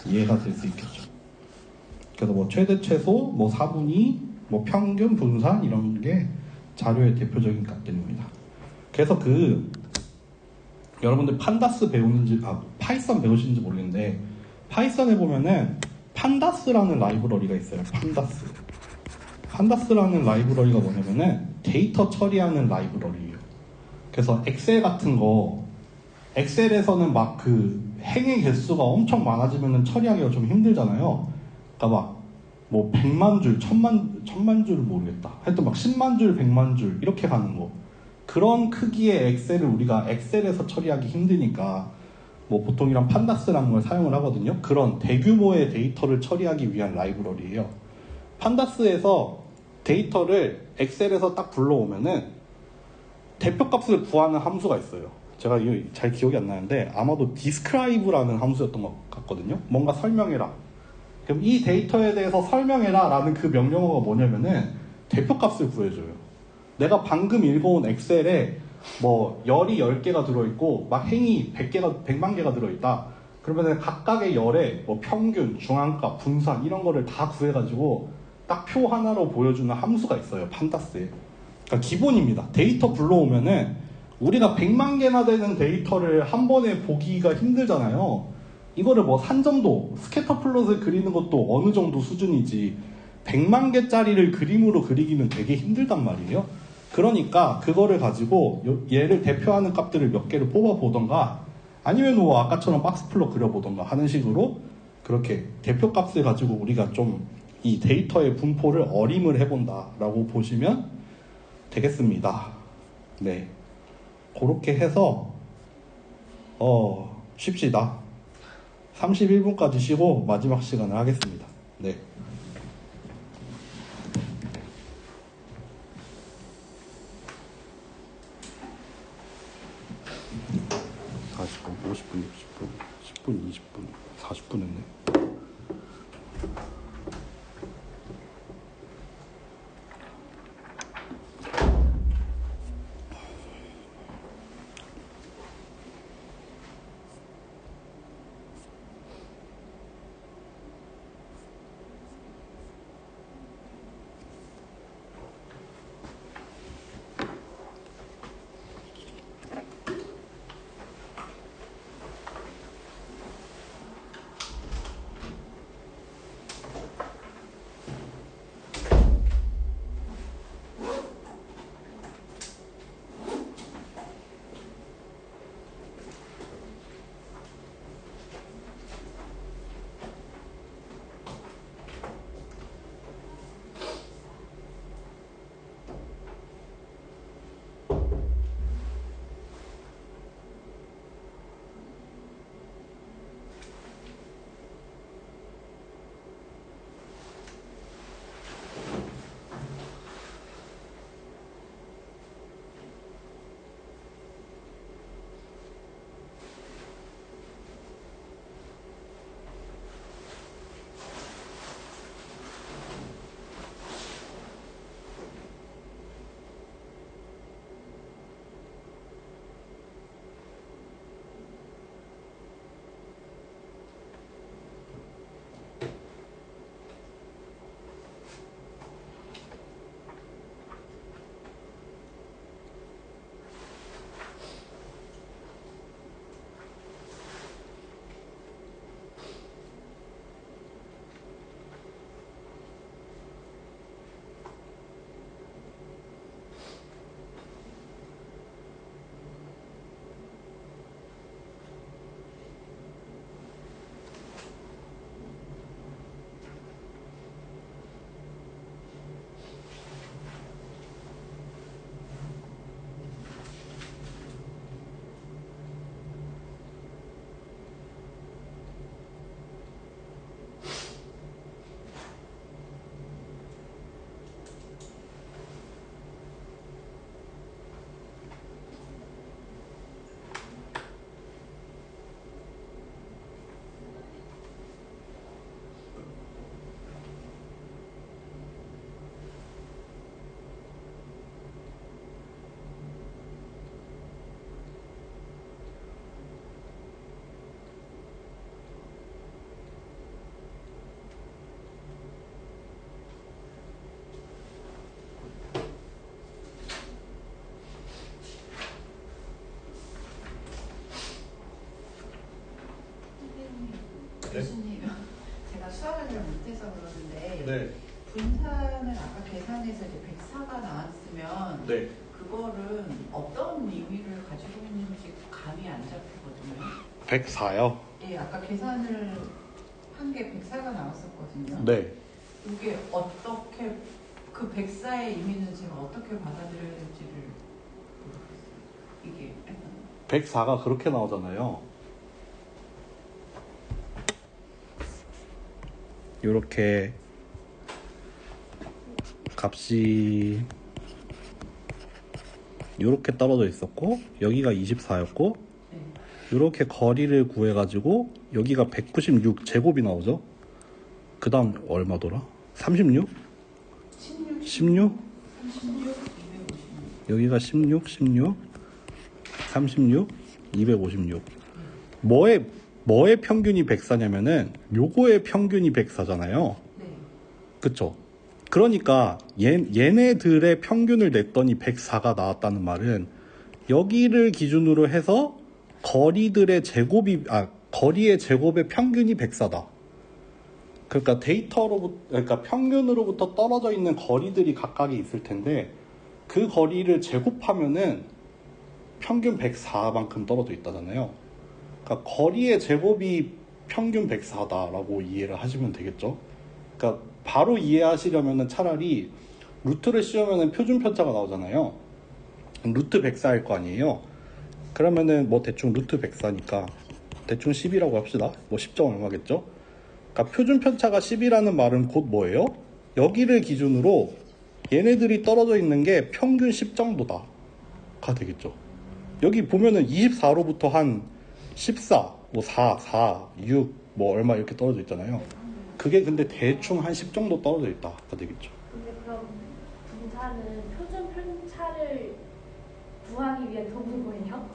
S1: 이해가 될 수 있겠죠. 그래서 뭐 최대 최소, 뭐 4분위, 뭐 평균, 분산 이런 게 자료의 대표적인 값들입니다. 그래서 여러분들 판다스 파이썬 배우시는지 모르겠는데 파이썬에 보면은 판다스라는 라이브러리가 있어요. 판다스라는 라이브러리가 뭐냐면은 데이터 처리하는 라이브러리예요. 그래서 엑셀 같은 거 엑셀에서는 막 그 행의 개수가 엄청 많아지면은 처리하기가 좀 힘들잖아요. 그러니까 막 뭐 100만 줄, 1000만 줄을 모르겠다. 하여튼 막 10만 줄, 100만 줄 이렇게 가는 거. 그런 크기의 엑셀을 우리가 엑셀에서 처리하기 힘드니까 뭐 보통 이런 판다스라는 걸 사용을 하거든요. 그런 대규모의 데이터를 처리하기 위한 라이브러리예요. 판다스에서 데이터를 엑셀에서 딱 불러오면은 대표값을 구하는 함수가 있어요. 제가 이거 잘 기억이 안 나는데 아마도 describe라는 함수였던 것 같거든요. 뭔가 설명해라. 그럼 이 데이터에 대해서 설명해라 라는 그 명령어가 뭐냐면은 대표값을 구해줘요. 내가 방금 읽어온 엑셀에 뭐 열이 10개가 들어있고 막 행이 100만 개가 들어있다. 그러면 각각의 열의 뭐 평균, 중앙값, 분산 이런 거를 다 구해가지고 딱 표 하나로 보여주는 함수가 있어요. 판다스에. 그러니까 기본입니다. 데이터 불러오면은 우리가 100만 개나 되는 데이터를 한 번에 보기가 힘들잖아요. 이거를 뭐 산점도, 스캐터 플롯을 그리는 것도 어느 정도 수준이지 100만 개짜리를 그림으로 그리기는 되게 힘들단 말이에요. 그러니까 그거를 가지고 얘를 대표하는 값들을 몇 개를 뽑아보던가 아니면 뭐 아까처럼 박스 플롯 그려보던가 하는 식으로 그렇게 대표 값을 가지고 우리가 좀 이 데이터의 분포를 어림을 해본다라고 보시면 되겠습니다. 네, 그렇게 해서 쉽시다. 31분까지 쉬고 마지막 시간을 하겠습니다. 네. 40분, 50분, 60분, 10분, 20분, 40분 했네.
S3: 교수님, 제가 수학을 잘 못해서 그러는데
S1: 네.
S3: 분산을 아까 계산해서 이제 104가 나왔으면
S1: 네.
S3: 그거를 어떤 의미를 가지고 있는지 감이 안 잡히거든요.
S1: 104요?
S3: 예, 아까 계산을 한 게 104가 나왔었거든요.
S1: 네.
S3: 이게 어떻게 그 104의 의미는 제가 어떻게 받아들여야 될지를 모르겠어요. 이게
S1: 104가 그렇게 나오잖아요. 요렇게 값이 요렇게 떨어져 있었고 여기가 24였고
S3: 네.
S1: 요렇게 거리를 구해가지고 여기가 196 제곱이 나오죠. 그 다음 얼마더라? 36?
S3: 16?
S1: 16?
S3: 36? 256.
S1: 여기가 16, 16, 36, 256. 뭐에 뭐의 평균이 104냐면은 요거의 평균이 104잖아요.
S3: 네.
S1: 그쵸? 그러니까 얘네들의 평균을 냈더니 104가 나왔다는 말은 여기를 기준으로 해서 거리의 제곱의 평균이 104다. 그러니까 그러니까 평균으로부터 떨어져 있는 거리들이 각각이 있을 텐데 그 거리를 제곱하면은 평균 104만큼 떨어져 있다잖아요. 그러니까 거리의 제곱이 평균 104다라고 이해를 하시면 되겠죠. 그러니까 바로 이해하시려면은 차라리 루트를 씌우면은 표준 편차가 나오잖아요. 루트 104일 거 아니에요. 그러면은 뭐 대충 루트 104니까 대충 10이라고 합시다. 뭐 10점 얼마겠죠? 그러니까 표준 편차가 10이라는 말은 곧 뭐예요? 여기를 기준으로 얘네들이 떨어져 있는 게 평균 10 정도다가 되겠죠. 여기 보면은 24로부터 한 14, 뭐 4, 6, 뭐 얼마 이렇게 떨어져 있잖아요. 그게 근데 대충 한 10 정도 떨어져 있다가 되겠죠.
S2: 근데 그럼 분사는 표준 편차를 구하기 위한 도구인 거예요?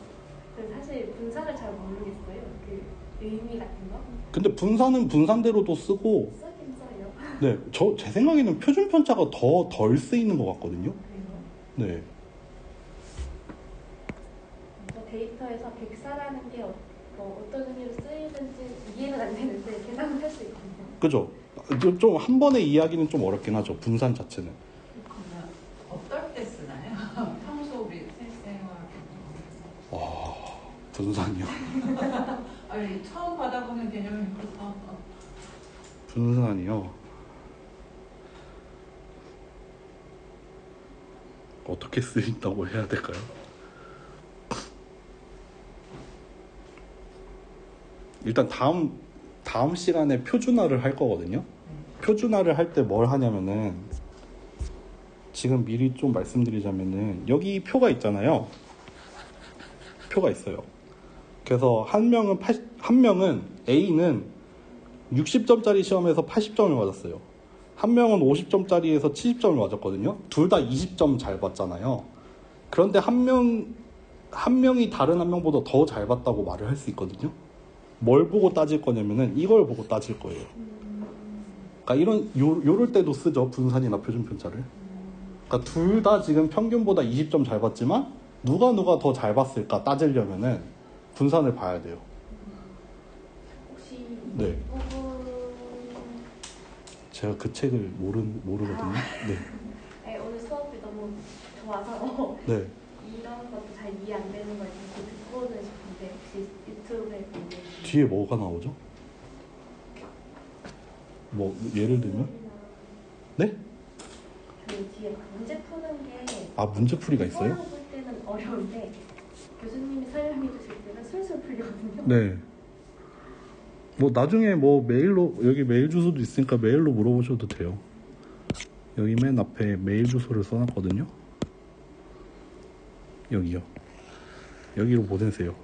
S2: 그래서 사실 분사를 잘 모르겠어요. 그 의미 같은 거?
S1: 근데 분산은 분산대로도 쓰고,
S2: 쓰긴 써요.
S1: 네, 제 생각에는 표준 편차가 덜 쓰이는 것 같거든요.
S2: 그래요?
S1: 네.
S2: 데이터에서 104라는 게 어떤 의미로 쓰이는지 이해는 안 되는데 계산은 할 수 있거든요.
S1: 그죠? 좀 한 번에 이해하기는 좀 어렵긴 하죠. 분산 자체는.
S3: 그러면 어떨 때 쓰나요? 평소 우리 실생활.
S1: 분산이요.
S3: 아니 처음 받아보는 개념이라서.
S1: 분산이요. 어떻게 쓰인다고 해야 될까요? 일단 다음 시간에 표준화를 할 거거든요. 표준화를 할 때 뭘 하냐면은 지금 미리 좀 말씀드리자면은 여기 표가 있잖아요. 표가 있어요. 그래서 한 명은 A는 60점짜리 시험에서 80점을 맞았어요. 한 명은 50점짜리에서 70점을 맞았거든요. 둘 다 20점 잘 봤잖아요. 그런데 한 명이 다른 한 명보다 더 잘 봤다고 말을 할 수 있거든요. 뭘 보고 따질 거냐면은 이걸 보고 따질 거예요. 그러니까 요럴 때도 쓰죠. 분산이나 표준 편차를. 그러니까 둘 다 지금 평균보다 20점 잘 봤지만 누가 더 잘 봤을까 따지려면은 분산을 봐야 돼요.
S2: 혹시
S1: 네.
S2: 이 부분
S1: 제가 그 책을 모르거든요. 네.
S2: 네, 오늘 수업이 너무 좋아서
S1: 네.
S2: 이런 것도 잘 이해 안 되는 걸 이렇게 듣고는 싶은데 혹시 유튜브에 보면
S1: 뒤에 뭐가 나오죠? 뭐 예를 들면? 네?
S2: 그 뒤에 문제 푸는 게
S1: 문제풀이가 있어요?
S2: 처음 볼 때는 어려운데 교수님이 설명해 주실 때는 술술 풀리거든요.
S1: 네. 뭐 나중에 뭐 메일로 여기 메일 주소도 있으니까 메일로 물어보셔도 돼요. 여기 맨 앞에 메일 주소를 써놨거든요. 여기요. 여기로 보내세요.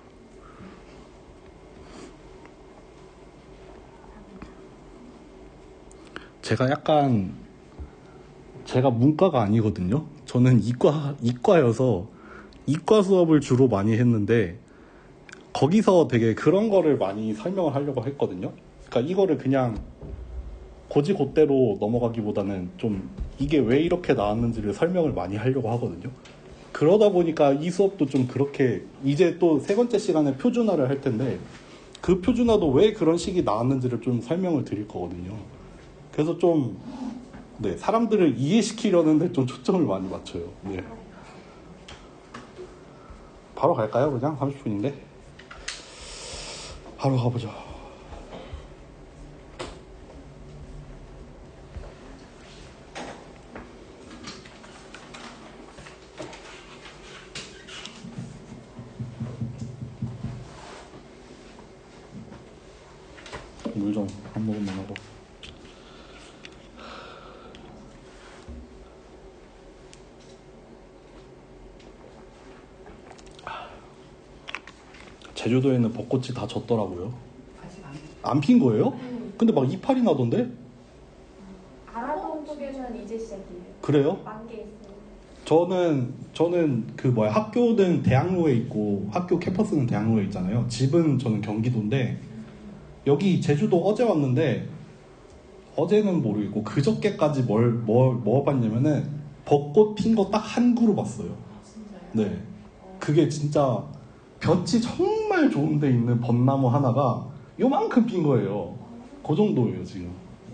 S1: 제가 문과가 아니거든요. 저는 이과여서 이과 수업을 주로 많이 했는데 거기서 되게 그런 거를 많이 설명을 하려고 했거든요. 그러니까 이거를 그냥 고지고대로 넘어가기보다는 좀 이게 왜 이렇게 나왔는지를 설명을 많이 하려고 하거든요. 그러다 보니까 이 수업도 좀 그렇게 이제 또 세 번째 시간에 표준화를 할 텐데 그 표준화도 왜 그런 식이 나왔는지를 좀 설명을 드릴 거거든요. 그래서 좀 네, 사람들을 이해시키려는데 좀 초점을 많이 맞춰요. 네. 바로 갈까요? 그냥 30분인데 바로 가보죠. 물 좀 한 모금만 하고. 제주도에는 벚꽃이 다 졌더라고요.
S3: 아직
S1: 안 핀 거예요? 근데 막 이파리 나던데?
S2: 아라동 쪽에서는 이제 시작이에요.
S1: 그래요?
S2: 만개 있어요.
S1: 저는 그 학교는 대학로에 있고 학교 캠퍼스는 대학로에 있잖아요. 집은 저는 경기도인데 여기 제주도 어제 왔는데 어제는 모르겠고 그저께까지 뭐 봤냐면은 벚꽃 핀 거 딱 한 그루 봤어요.
S3: 아, 진짜요?
S1: 네. 그게 진짜 볕이 정말 좋은 데 있는 벚나무 하나가 요만큼 핀 거예요. 그 정도예요 지금.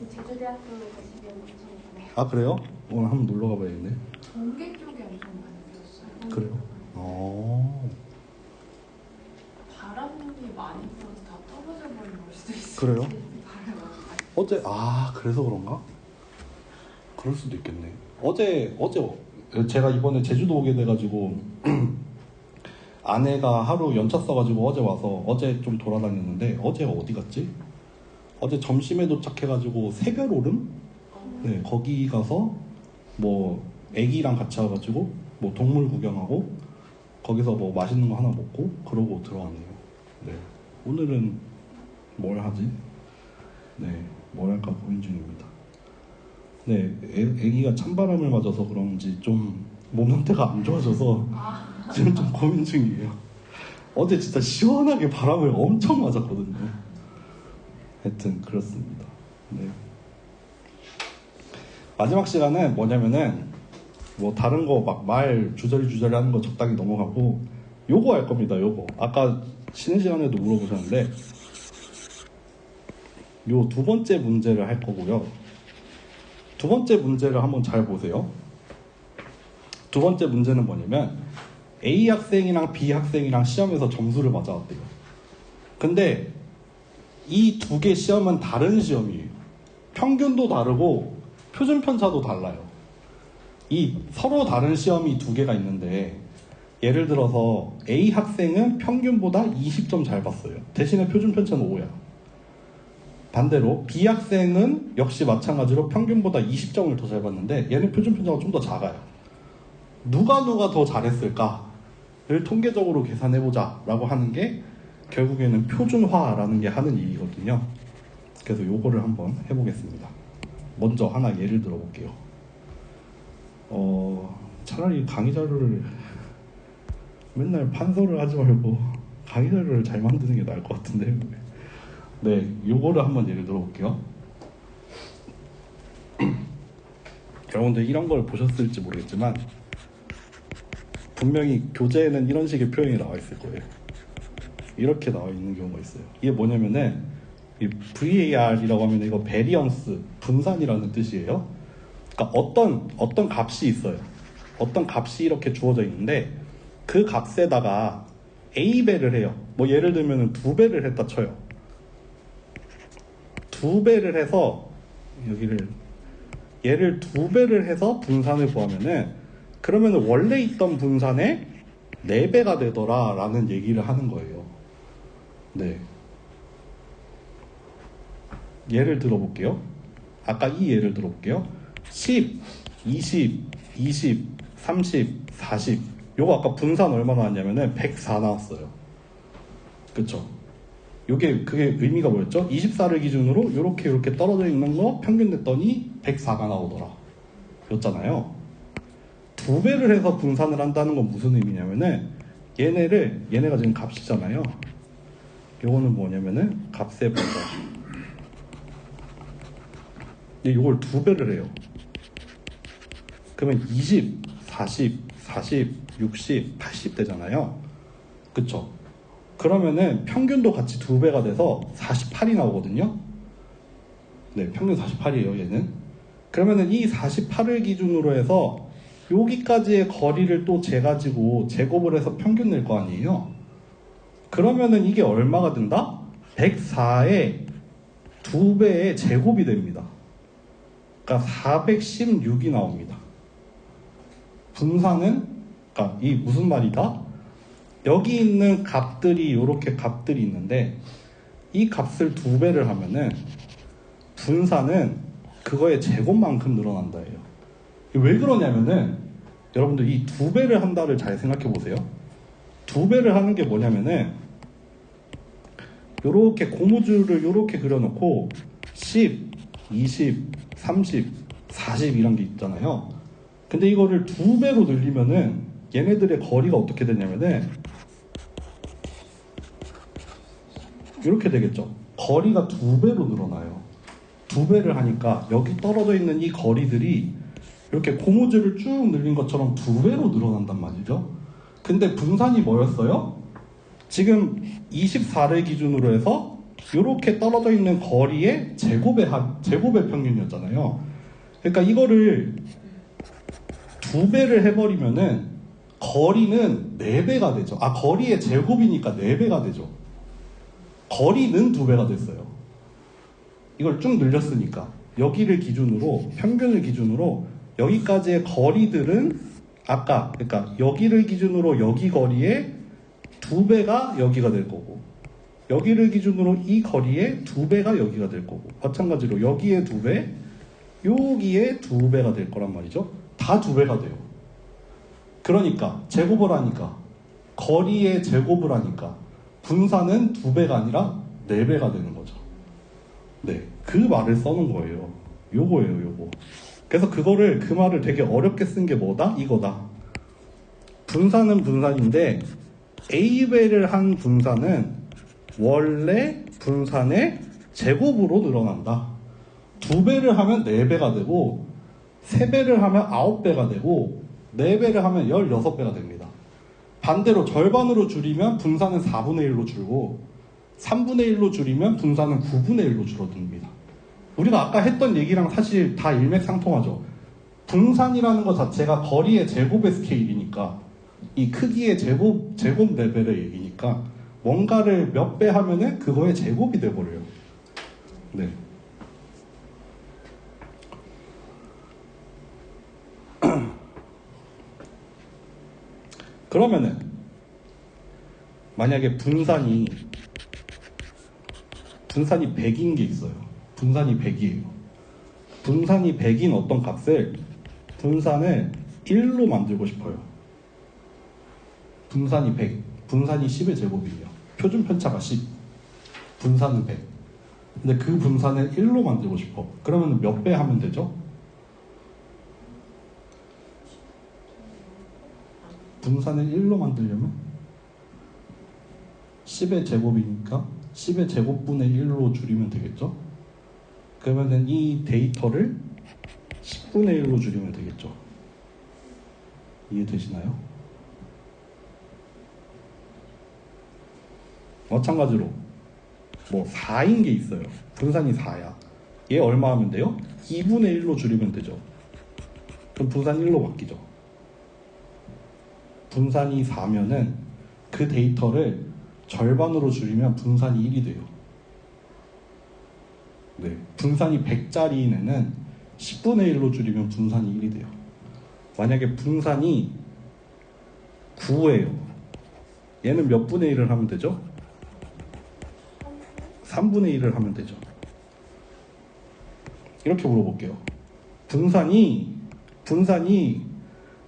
S2: 제주대학교 가시면 엄청 많아요.
S1: 아 그래요? 오늘 한번 놀러 가봐야겠네.
S3: 동계 쪽에 엄청 많이 피었어요.
S1: 그래요? 어.
S3: 바람이 많이 불어서 다 떨어져 버린 걸 수도 있어요.
S1: 그래요?
S3: 바람이 많이
S1: 어제 그래서 그런가? 그럴 수도 있겠네. 어제 제가 이번에 제주도 오게 돼가지고 아내가 하루 연차 써가지고 어제 와서 어제 좀 돌아다녔는데 어제가 어디 갔지? 어제 점심에 도착해가지고 새별오름? 네, 거기 가서 뭐 애기랑 같이 와가지고 뭐 동물 구경하고 거기서 뭐 맛있는 거 하나 먹고 그러고 들어왔네요. 네, 오늘은 뭘 하지? 네, 뭘 할까 고민 중입니다. 네, 애기가 찬바람을 맞아서 그런지 좀 몸 상태가 안 좋아져서 지금 좀 고민 중이에요. 어제 진짜 시원하게 바람을 엄청 맞았거든요. 하여튼 그렇습니다. 네. 마지막 시간은 뭐냐면은 뭐 다른 거 막 말 주저리 하는 거 적당히 넘어가고 요거 할 겁니다. 요거 아까 쉬는 시간에도 물어보셨는데 요 두 번째 문제를 할 거고요. 두 번째 문제를 한번 잘 보세요. 두 번째 문제는 뭐냐면 A 학생이랑 B 학생이랑 시험에서 점수를 맞아왔대요. 근데 이 두 개 시험은 다른 시험이에요. 평균도 다르고 표준 편차도 달라요. 이 서로 다른 시험이 두 개가 있는데 예를 들어서 A 학생은 평균보다 20점 잘 봤어요. 대신에 표준 편차는 5야. 반대로 B 학생은 역시 마찬가지로 평균보다 20점을 더 잘 봤는데 얘는 표준 편차가 좀 더 작아요. 누가 더 잘했을까를 통계적으로 계산해보자 라고 하는 게 결국에는 표준화라는 게 하는 일이거든요. 그래서 요거를 한번 해보겠습니다. 먼저 하나 예를 들어볼게요. 차라리 강의 자료를 맨날 판서를 하지 말고 강의 자료를 잘 만드는 게 나을 것 같은데. 네, 요거를 한번 예를 들어볼게요. 여러분들 이런 걸 보셨을지 모르겠지만 분명히 교재에는 이런 식의 표현이 나와 있을 거예요. 이렇게 나와 있는 경우가 있어요. 이게 뭐냐면은 이 VAR이라고 하면 이거 베리언스, 분산이라는 뜻이에요. 그러니까 어떤 값이 있어요. 어떤 값이 이렇게 주어져 있는데 그 값에다가 A배를 해요. 뭐 예를 들면 2배를 했다 쳐요. 2배를 해서 얘를 2배를 해서 분산을 구하면은 그러면 원래 있던 분산의 4배가 되더라 라는 얘기를 하는 거예요. 네. 예를 들어볼게요. 아까 이 예를 들어볼게요. 10, 20, 20, 30, 40 요거 아까 분산 얼마 나왔냐면은 104 나왔어요. 그쵸? 그게 의미가 뭐였죠? 24를 기준으로 이렇게 떨어져 있는 거 평균 냈더니 104가 나오더라 였잖아요. 2배를 해서 분산을 한다는 건 무슨 의미냐면은 얘네가 지금 값이잖아요. 요거는 뭐냐면은 값의 분산. 이걸 2배를 해요. 그러면 20, 40, 40, 60, 80 되잖아요. 그쵸? 그러면은 평균도 같이 2배가 돼서 48이 나오거든요. 네, 평균 48이에요, 얘는. 그러면은 이 48을 기준으로 해서 여기까지의 거리를 또 재가지고 제곱을 해서 평균 낼 거 아니에요. 그러면은 이게 얼마가 된다? 104의 2배의 제곱이 됩니다. 그러니까 416이 나옵니다. 분산은 그러니까 이 무슨 말이다? 여기 있는 값들이 이렇게 값들이 있는데 이 값을 2배를 하면은 분산은 그거의 제곱만큼 늘어난다예요. 왜 그러냐면은 여러분들 이 2배를 한다를 잘 생각해 보세요. 2배를 하는 게 뭐냐면은 요렇게 고무줄을 요렇게 그려놓고 10, 20, 30, 40 이런 게 있잖아요. 근데 이거를 2배로 늘리면은 얘네들의 거리가 어떻게 되냐면은 이렇게 되겠죠. 거리가 2배로 늘어나요. 2배를 하니까 여기 떨어져 있는 이 거리들이 이렇게 고무줄을 쭉 늘린 것처럼 2배로 늘어난단 말이죠. 근데 분산이 뭐였어요? 지금 24를 기준으로 해서 이렇게 떨어져 있는 거리의 제곱의 평균이었잖아요. 그러니까 이거를 2배를 해버리면은 거리는 4배가 되죠. 거리의 제곱이니까 4배가 되죠. 거리는 2배가 됐어요. 이걸 쭉 늘렸으니까 여기를 기준으로, 평균을 기준으로 여기까지의 거리들은 그러니까 여기를 기준으로 여기 거리의 2배가 여기가 될 거고, 여기를 기준으로 이 거리의 2배가 여기가 될 거고, 마찬가지로 여기에 2배, 여기에 2배가 될 거란 말이죠. 다 2배가 돼요. 그러니까 제곱을 하니까, 거리의 제곱을 하니까 분산은 2배가 아니라 4배가 되는 거죠. 네, 그 말을 써는 거예요. 요거예요, 요거. 그래서 그 말을 되게 어렵게 쓴 게 뭐다? 이거다. 분산은 분산인데 A배를 한 분산은 원래 분산의 제곱으로 늘어난다. 2배를 하면 4배가 되고, 3배를 하면 9배가 되고, 4배를 하면 16배가 됩니다. 반대로 절반으로 줄이면 분산은 4분의 1로 줄고, 3분의 1로 줄이면 분산은 9분의 1로 줄어듭니다. 우리가 아까 했던 얘기랑 사실 다 일맥상통하죠. 분산이라는 것 자체가 거리의 제곱의 스케일이니까, 이 크기의 제곱 레벨의 얘기니까 뭔가를 몇 배 하면은 그거의 제곱이 돼버려요. 네. 그러면은 만약에 분산이 100인 게 있어요. 분산이 100이에요. 분산이 100인 어떤 값을 분산을 1로 만들고 싶어요. 분산이 100, 분산이 10의 제곱이에요. 표준 편차가 10, 분산은 100. 근데 그 분산을 1로 만들고 싶어. 그러면 몇 배 하면 되죠? 분산을 1로 만들려면 10의 제곱이니까 10의 제곱분의 1로 줄이면 되겠죠? 그러면은 이 데이터를 10분의 1로 줄이면 되겠죠? 이해되시나요? 마찬가지로 뭐 4인 게 있어요. 분산이 4야. 얘 얼마 하면 돼요? 2분의 1로 줄이면 되죠. 그럼 분산 1로 바뀌죠. 분산이 4면은 그 데이터를 절반으로 줄이면 분산이 1이 돼요. 네, 분산이 100짜리인 애는 10분의 1로 줄이면 분산이 1이 돼요. 만약에 분산이 9예요. 얘는 몇 분의 1을 하면 되죠? 3분의 1을 하면 되죠. 이렇게 물어볼게요. 분산이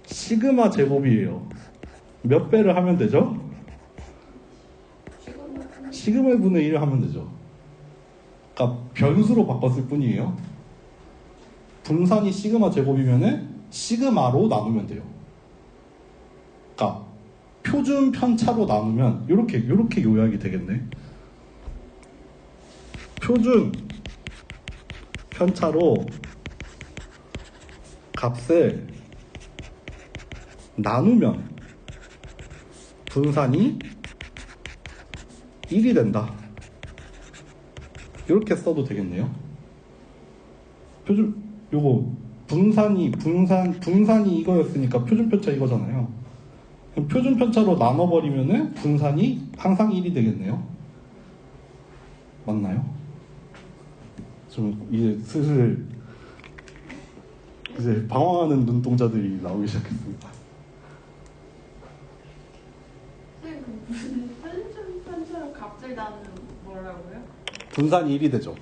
S1: 시그마 제곱이에요. 몇 배를 하면 되죠? 시그마 분의 1을 하면 되죠. 그러니까 변수로 바꿨을 뿐이에요. 분산이 시그마 제곱이면은 시그마로 나누면 돼요. 그러니까 표준 편차로 나누면 이렇게 요약이 되겠네. 표준 편차로 값을 나누면 분산이 1이 된다. 이렇게 써도 되겠네요. 분산이 이거였으니까 표준 편차 이거잖아요. 그럼 표준 편차로 나눠버리면은 분산이 항상 1이 되겠네요. 맞나요? 좀 이제 슬슬 이제 방황하는 눈동자들이 나오기 시작했습니다.
S4: 선생님, 그 무슨 표준 편차로 값을 나누는 뭐라고요?
S1: 분산이 1이 되죠.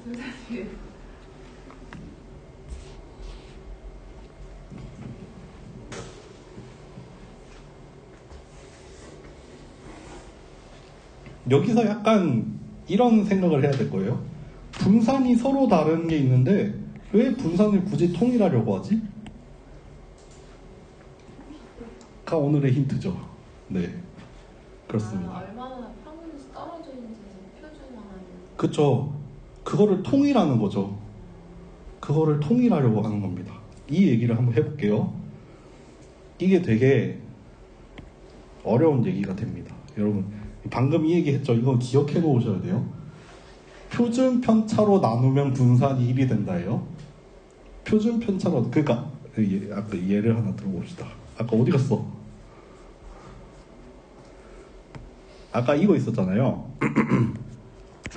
S1: 여기서 약간 이런 생각을 해야 될 거예요. 분산이 서로 다른 게 있는데 왜 분산을 굳이 통일하려고 하지? 가 오늘의 힌트죠. 네, 그렇습니다.
S4: 얼마나 평균에서 떨어져 있는지 표준화하는.
S1: 그쵸. 그거를 통일하는 거죠. 그거를 통일하려고 하는 겁니다. 이 얘기를 한번 해볼게요. 이게 되게 어려운 얘기가 됩니다. 여러분 방금 이 얘기 했죠? 이거 기억해 놓으셔야 돼요. 표준 편차로 나누면 분산이 1이 된다예요. 표준 편차로, 그러니까 아까 예를 하나 들어봅시다. 아까 어디 갔어? 아까 이거 있었잖아요.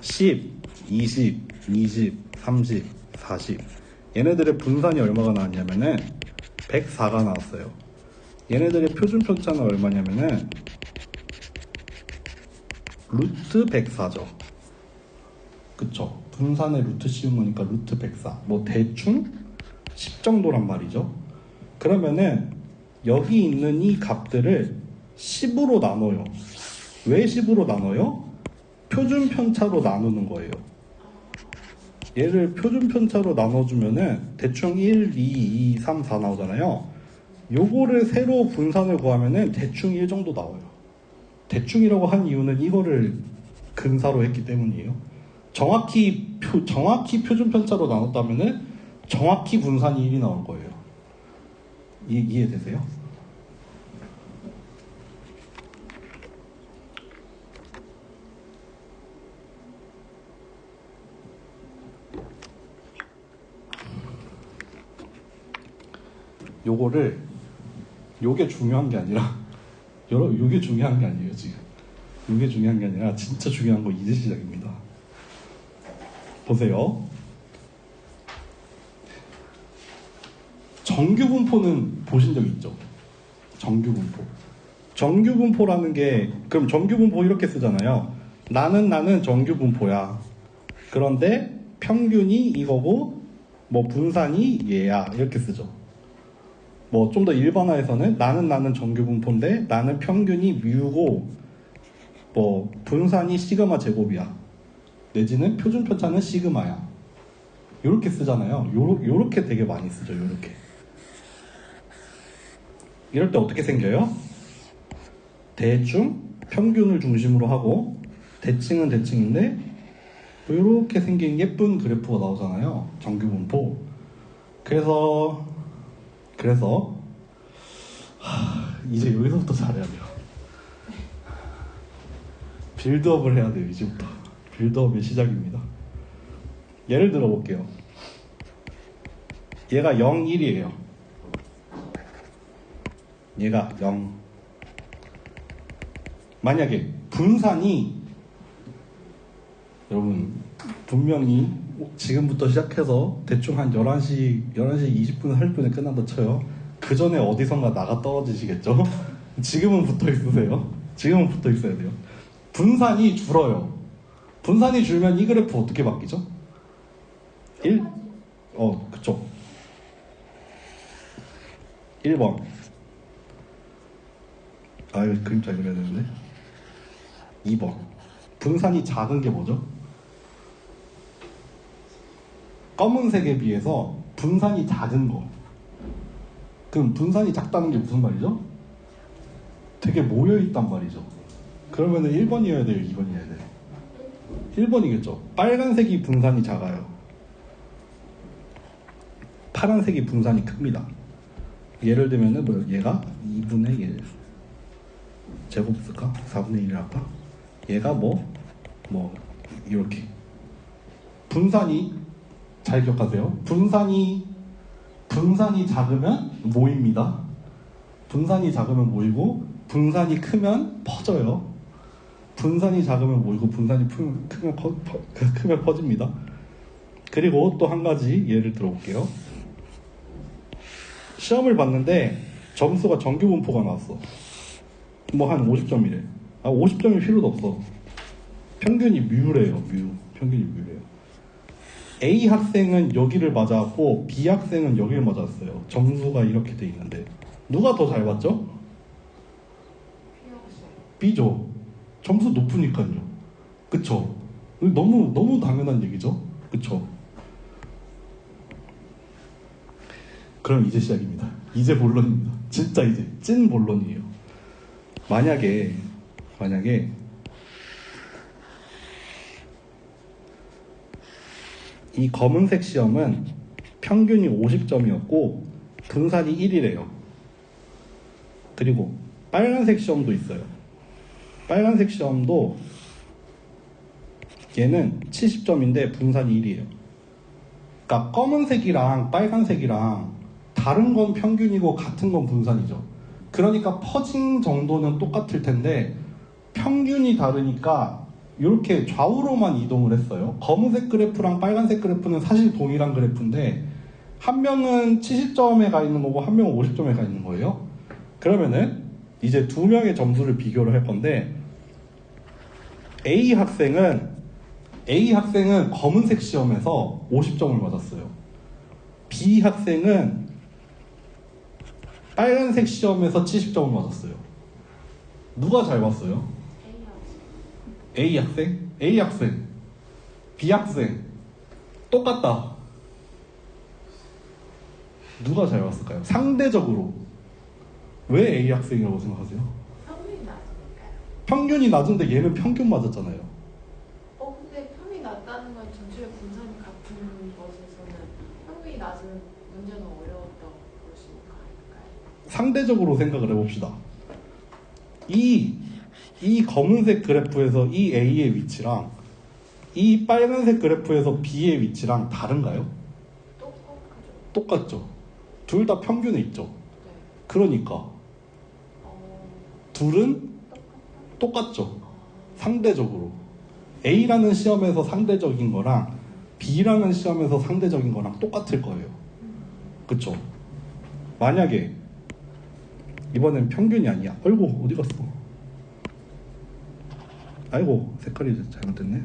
S1: 10, 20, 20, 30, 40. 얘네들의 분산이 얼마가 나왔냐면은 104가 나왔어요. 얘네들의 표준 편차는 얼마냐면은 루트 104죠. 그쵸? 분산의 루트 씌운 거니까 루트 104. 뭐 대충 10 정도란 말이죠. 그러면은 여기 있는 이 값들을 10으로 나눠요. 왜 10으로 나눠요? 표준 편차로 나누는 거예요. 얘를 표준 편차로 나눠주면은 대충 1, 2, 2, 3, 4 나오잖아요. 요거를 새로 분산을 구하면은 대충 1 정도 나와요. 대충이라고 한 이유는 이거를 근사로 했기 때문이에요. 정확히 표준 편차로 나눴다면은 정확히 분산이 1이 나올 거예요. 이해되세요? 요게 중요한 게 아니라 요게 중요한 게 아니에요. 지금 요게 중요한 게 아니라 진짜 중요한 거 이제 시작입니다. 보세요. 정규분포는 보신 적 있죠? 정규분포. 정규분포라는 게, 그럼 정규분포 이렇게 쓰잖아요. 나는 정규분포야. 그런데 평균이 이거고 뭐 분산이 얘야, 이렇게 쓰죠. 뭐 좀 더 일반화해서는 나는 정규분포인데 나는 평균이 뮤고 뭐 분산이 시그마 제곱이야. 내지는 표준 편차는 시그마야. 요렇게 쓰잖아요. 요렇게 되게 많이 쓰죠. 요렇게. 이럴 때 어떻게 생겨요? 대충 평균을 중심으로 하고 대칭은 대칭인데 이렇게 생긴 예쁜 그래프가 나오잖아요. 정규분포. 그래서 이제 여기서부터 잘해야 돼요. 빌드업을 해야 돼요. 이제부터 빌드업의 시작입니다. 예를 들어 볼게요. 얘가 0, 1이에요. 얘가 0. 만약에 분산이 여러분 분명히 지금부터 시작해서 대충 한 11시 20분 30분에 끝난다 쳐요. 그 전에 어디선가 나가 떨어지시겠죠? 지금은 붙어 있으세요. 지금은 붙어 있어야 돼요. 분산이 줄어요. 분산이 줄면 이 그래프 어떻게 바뀌죠? 1? 그쵸. 1번. 이거 그림 잘 그려야 되는데. 2번. 분산이 작은 게 뭐죠? 검은색에 비해서 분산이 작은 거. 그럼 분산이 작다는 게 무슨 말이죠? 되게 모여있단 말이죠. 그러면은 1번이어야 돼요? 2번이어야 돼요? 1번이겠죠. 빨간색이 분산이 작아요. 파란색이 분산이 큽니다. 예를 들면은 뭐 얘가 2분의 1 제곱 쓸까? 4분의 1을 할까? 얘가 뭐 이렇게 분산이 잘 기억하세요. 분산이 작으면 모입니다. 분산이 작으면 모이고 분산이 크면 퍼져요. 분산이 작으면 모이고 분산이 크면 퍼집니다. 그리고 또 한 가지 예를 들어볼게요. 시험을 봤는데 점수가 정규분포가 나왔어. 뭐 한 50점이래. 50점일 필요도 없어. 평균이 뮤래요. 평균이 뮤래요. A 학생은 여기를 맞았고 B 학생은 여기를 맞았어요. 점수가 이렇게 돼 있는데 누가 더 잘 봤죠? B죠. 점수 높으니까요. 그쵸? 너무 당연한 얘기죠. 그쵸? 그럼 이제 시작입니다. 이제 본론입니다. 진짜 이제 찐 본론이에요. 만약에 이 검은색 시험은 평균이 50점이었고 분산이 1이래요. 그리고 빨간색 시험도 있어요. 빨간색 시험도 얘는 70점인데 분산이 1이에요. 그러니까 검은색이랑 빨간색이랑 다른 건 평균이고 같은 건 분산이죠. 그러니까 퍼진 정도는 똑같을 텐데 평균이 다르니까 이렇게 좌우로만 이동을 했어요. 검은색 그래프랑 빨간색 그래프는 사실 동일한 그래프인데 한 명은 70점에 가 있는 거고 한 명은 50점에 가 있는 거예요. 그러면은 이제 두 명의 점수를 비교를 할 건데 A 학생은 검은색 시험에서 50점을 맞았어요. B 학생은 빨간색 시험에서 70점을 맞았어요. 누가 잘 봤어요? A 학생? A 학생, B 학생 똑같다. 누가 잘 봤을까요? 상대적으로. 왜 A 학생이라고 생각하세요?
S3: 평균이 낮으니까요.
S1: 평균이 낮은데 얘는 평균 맞았잖아요.
S4: 근데 평이 낮다는 건 전체 분산이 같은 것에서는 평균이 낮은 문제는 어려웠다고 볼 수 있는 거 아닐까요?
S1: 상대적으로 생각을 해봅시다. 이 검은색 그래프에서 이 A의 위치랑 이 빨간색 그래프에서 B의 위치랑 다른가요? 똑같죠. 둘 다 평균에 있죠.
S4: 네.
S1: 그러니까 둘은 똑같죠. 상대적으로. A라는 시험에서 상대적인 거랑 B라는 시험에서 상대적인 거랑 똑같을 거예요. 그쵸? 만약에 이번엔 평균이 아니야. 아이고 어디 갔어? 아이고 색깔이 잘못됐네.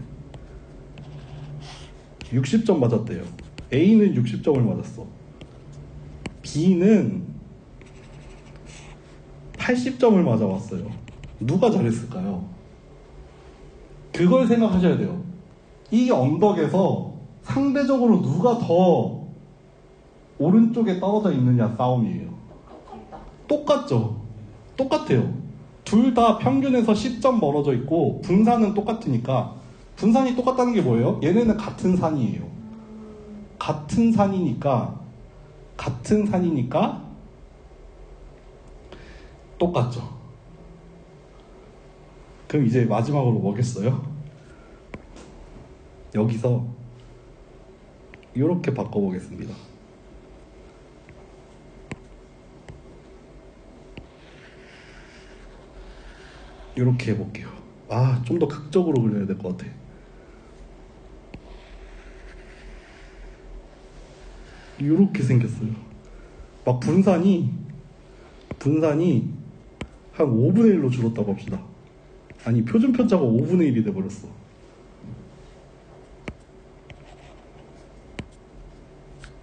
S1: 60점 맞았대요. A는 60점을 맞았어. B는 80점을 맞아왔어요. 누가 잘했을까요? 그걸 생각하셔야 돼요. 이 언덕에서 상대적으로 누가 더 오른쪽에 떨어져 있느냐 싸움이에요. 똑같죠? 똑같아요. 둘 다 평균에서 10점 멀어져 있고 분산은 똑같으니까. 분산이 똑같다는 게 뭐예요? 얘네는 같은 산이에요. 같은 산이니까 똑같죠. 그럼 이제 마지막으로 뭐겠어요? 여기서 이렇게 바꿔보겠습니다. 이렇게 해볼게요. 좀 더 극적으로 그려야 될 것 같아. 이렇게 생겼어요. 막 분산이 한 5분의 1로 줄었다고 합시다. 아니 표준 편차가 5분의 1이 돼버렸어.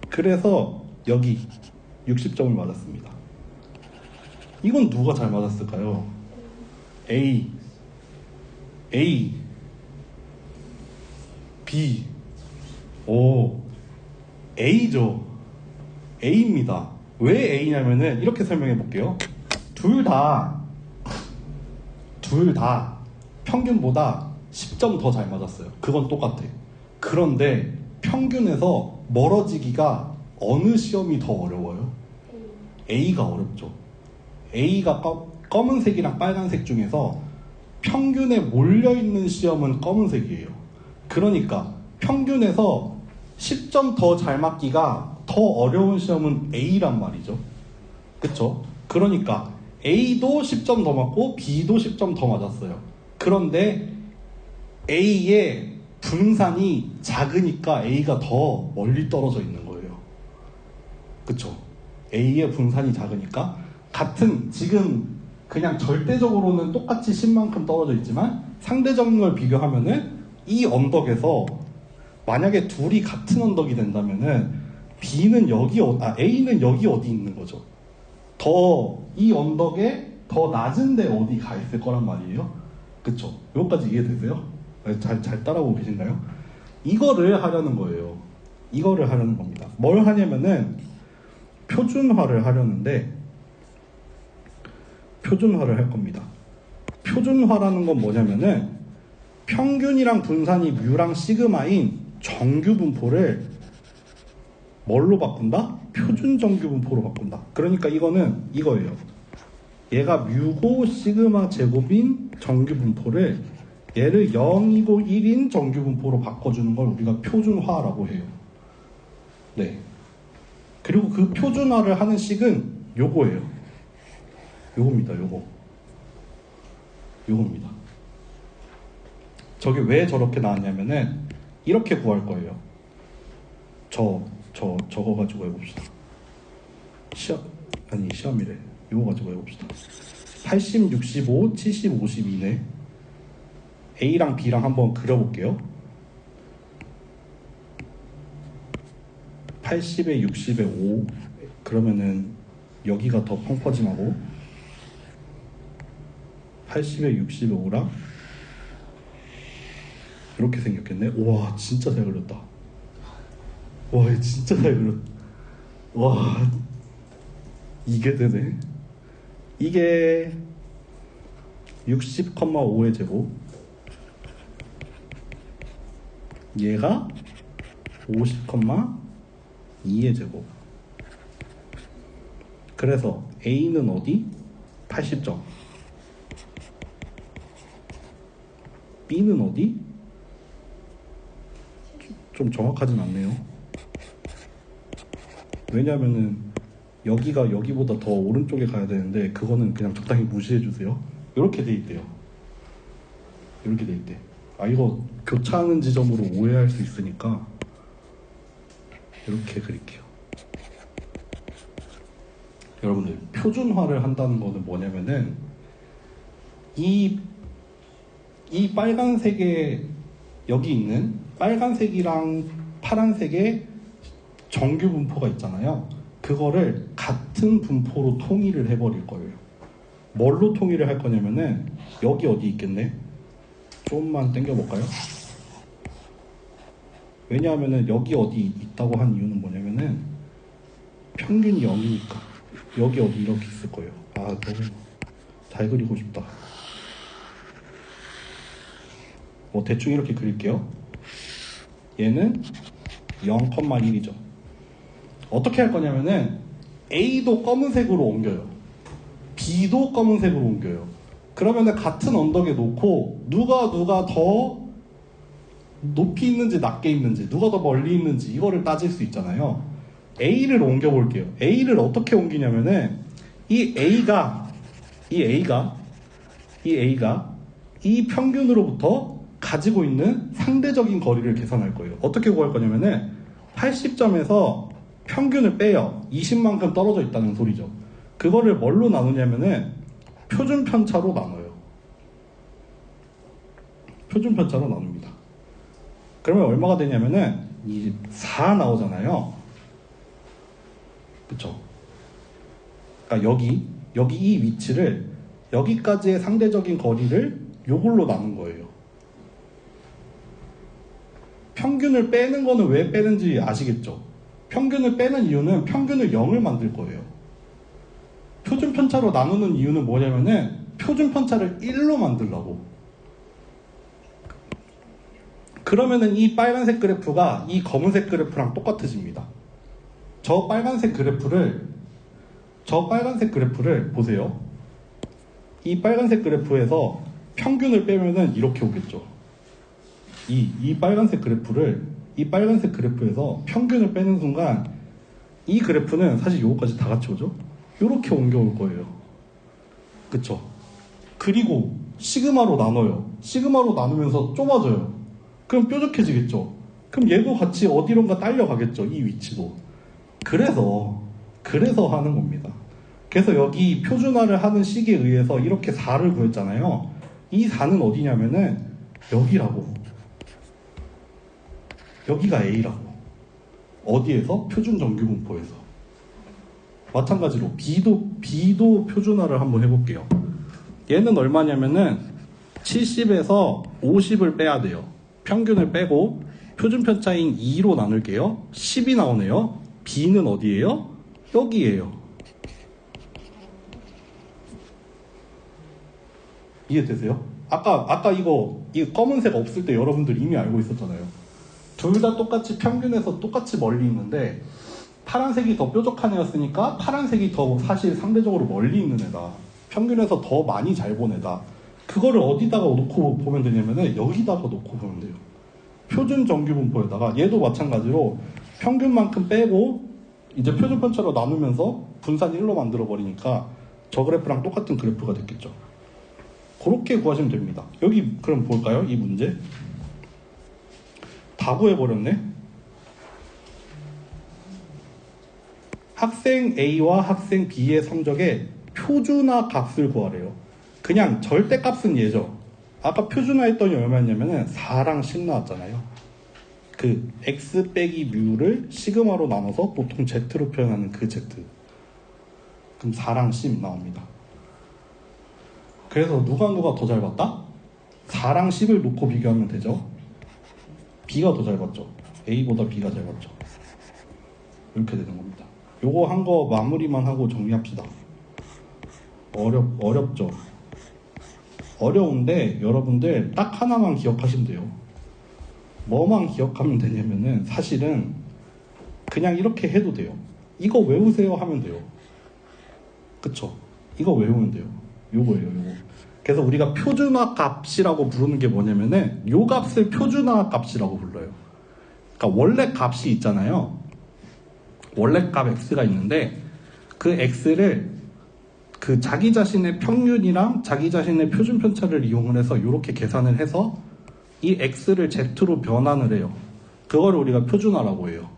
S1: 그래서 여기 60점을 맞았습니다. 이건 누가 잘 맞았을까요? A, B, A죠. A입니다. 왜 A냐면은 이렇게 설명해 볼게요. 둘 다 평균보다 10점 더 잘 맞았어요. 그건 똑같아. 그런데 평균에서 멀어지기가 어느 시험이 더 어려워요? A가 어렵죠. A가 검은색이랑 빨간색 중에서 평균에 몰려있는 시험은 검은색이에요. 그러니까 평균에서 10점 더 잘 맞기가 더 어려운 시험은 A란 말이죠. 그쵸? 그러니까 A도 10점 더 맞고 B도 10점 더 맞았어요. 그런데 A의 분산이 작으니까 A가 더 멀리 떨어져 있는 거예요. 그쵸? A의 분산이 작으니까 같은 지금 그냥 절대적으로는 똑같이 10만큼 떨어져 있지만 상대적인 걸 비교하면은 이 언덕에서 만약에 둘이 같은 언덕이 된다면은 A는 여기 어디 있는 거죠. 이 언덕에 더 낮은 데 어디 가 있을 거란 말이에요. 그쵸? 여기까지 이해되세요? 잘 따라오고 계신가요? 이거를 하려는 거예요. 이거를 하려는 겁니다. 뭘 하냐면은 표준화를 하려는데 표준화를 할 겁니다. 표준화라는 건 뭐냐면은 평균이랑 분산이 뮤랑 시그마인 정규 분포를 뭘로 바꾼다? 표준 정규 분포로 바꾼다. 그러니까 이거는 이거예요. 얘가 뮤고 시그마 제곱인 정규 분포를 얘를 0이고 1인 정규 분포로 바꿔주는 걸 우리가 표준화라고 해요. 네. 그리고 그 표준화를 하는 식은 요거예요. 요겁니다. 요겁니다. 저게 왜 저렇게 나왔냐면은 이렇게 구할 거예요. 저거 가지고 해봅시다. 시험이래. 이거 가지고 해봅시다. 80, 65, 70, 52네. A랑 B랑 한번 그려볼게요. 80에 60에 5. 그러면은 여기가 더 펑퍼짐하고 80에 60에 5랑 이렇게 생겼겠네. 와, 진짜 잘 그렸다. 와, 이거 진짜 잘 그렸다. 와, 이게 되네. 이게 60,5의 제곱, 얘가 50,2의 제곱. 그래서 A는 어디? 80점. B는 어디? 좀 정확하진 않네요. 왜냐면은 여기가 여기보다 더 오른쪽에 가야 되는데 그거는 그냥 적당히 무시해 주세요. 이렇게 돼 있대요. 이렇게 돼 있대. 아, 이거 교차하는 지점으로 오해할 수 있으니까 이렇게 그릴게요. 여러분들, 표준화를 한다는 거는 뭐냐면은 이 빨간색에 여기 있는 빨간색이랑 파란색의 정규 분포가 있잖아요. 그거를 같은 분포로 통일을 해버릴 거예요. 뭘로 통일을 할 거냐면은 여기 어디 있겠네? 좀만 당겨볼까요? 왜냐하면은 여기 어디 있다고 한 이유는 뭐냐면은 평균이 0이니까 여기 어디 이렇게 있을 거예요. 아, 너무 잘 그리고 싶다. 뭐 대충 이렇게 그릴게요. 얘는 0,1이죠. 어떻게 할 거냐면은 A도 검은색으로 옮겨요. B도 검은색으로 옮겨요. 그러면은 같은 언덕에 놓고 누가 더 높이 있는지 낮게 있는지, 누가 더 멀리 있는지 이거를 따질 수 있잖아요. A를 옮겨 볼게요. A를 어떻게 옮기냐면은 이 A가 이 평균으로부터 가지고 있는 상대적인 거리를 계산할 거예요. 어떻게 구할 거냐면은 80점에서 평균을 빼요. 20만큼 떨어져 있다는 소리죠. 그거를 뭘로 나누냐면은 표준 편차로 나눠요. 표준 편차로 나눕니다. 그러면 얼마가 되냐면은 이 4 나오잖아요. 그쵸? 그러니까 여기 이 위치를 여기까지의 상대적인 거리를 요걸로 나눈 거예요. 평균을 빼는 거는 왜 빼는지 아시겠죠? 평균을 빼는 이유는 평균을 0을 만들 거예요. 표준 편차로 나누는 이유는 뭐냐면은 표준 편차를 1로 만들라고. 그러면은 이 빨간색 그래프가 이 검은색 그래프랑 똑같아집니다. 저 빨간색 그래프를 보세요. 이 빨간색 그래프에서 평균을 빼면은 이렇게 오겠죠. 이 빨간색 그래프에서 평균을 빼는 순간 이 그래프는 사실 요거까지 다 같이 오죠. 요렇게 옮겨올 거예요. 그쵸? 그리고 시그마로 나눠요. 시그마로 나누면서 좁아져요. 그럼 뾰족해지겠죠. 그럼 얘도 같이 어디론가 딸려가겠죠. 이 위치도. 그래서 하는 겁니다. 그래서 여기 표준화를 하는 식에 의해서 이렇게 4를 구했잖아요. 이 4는 어디냐면은 여기라고. 여기가 A라고. 어디에서? 표준 정규 분포에서. 마찬가지로 B도 표준화를 한번 해볼게요. 얘는 얼마냐면은 70에서 50을 빼야 돼요. 평균을 빼고 표준 편차인 2로 나눌게요. 10이 나오네요. B는 어디예요? 여기예요. 이해되세요? 아까 이거 검은색 없을 때 여러분들 이미 알고 있었잖아요. 둘 다 똑같이 평균에서 똑같이 멀리 있는데 파란색이 더 뾰족한 애였으니까 파란색이 더 사실 상대적으로 멀리 있는 애다. 평균에서 더 많이 잘 본 애다. 그거를 어디다가 놓고 보면 되냐면은 여기다가 놓고 보면 돼요. 표준 정규 분포에다가 얘도 마찬가지로 평균만큼 빼고 이제 표준 편차로 나누면서 분산 1로 만들어 버리니까 저 그래프랑 똑같은 그래프가 됐겠죠. 그렇게 구하시면 됩니다. 여기 그럼 볼까요? 이 문제 다 구해버렸네. 학생 A와 학생 B의 성적의 표준화 값을 구하래요. 그냥 절대값은 얘죠. 아까 표준화했더니 얼마였냐면은 4랑 10 나왔잖아요. 그 x 빼기 뮤를 시그마로 나눠서 보통 z로 표현하는 그 z. 그럼 4랑 10 나옵니다. 그래서 누가 더 잘 봤다? 4랑 10을 놓고 비교하면 되죠. B가 더 잘 봤죠. A보다 B가 잘 봤죠. 이렇게 되는 겁니다. 요거 한 거 마무리만 하고 정리합시다. 어렵죠. 어려운데 여러분들 딱 하나만 기억하시면 돼요. 뭐만 기억하면 되냐면은 사실은 그냥 이렇게 해도 돼요. 이거 외우세요 하면 돼요. 그쵸? 이거 외우면 돼요. 요거예요, 요거. 그래서 우리가 표준화 값이라고 부르는 게 뭐냐면은 요 값을 표준화 값이라고 불러요. 그러니까 원래 값이 있잖아요. 원래 값 x가 있는데 그 x를 그 자기 자신의 평균이랑 자기 자신의 표준 편차를 이용을 해서 이렇게 계산을 해서 이 x를 z로 변환을 해요. 그걸 우리가 표준화라고 해요.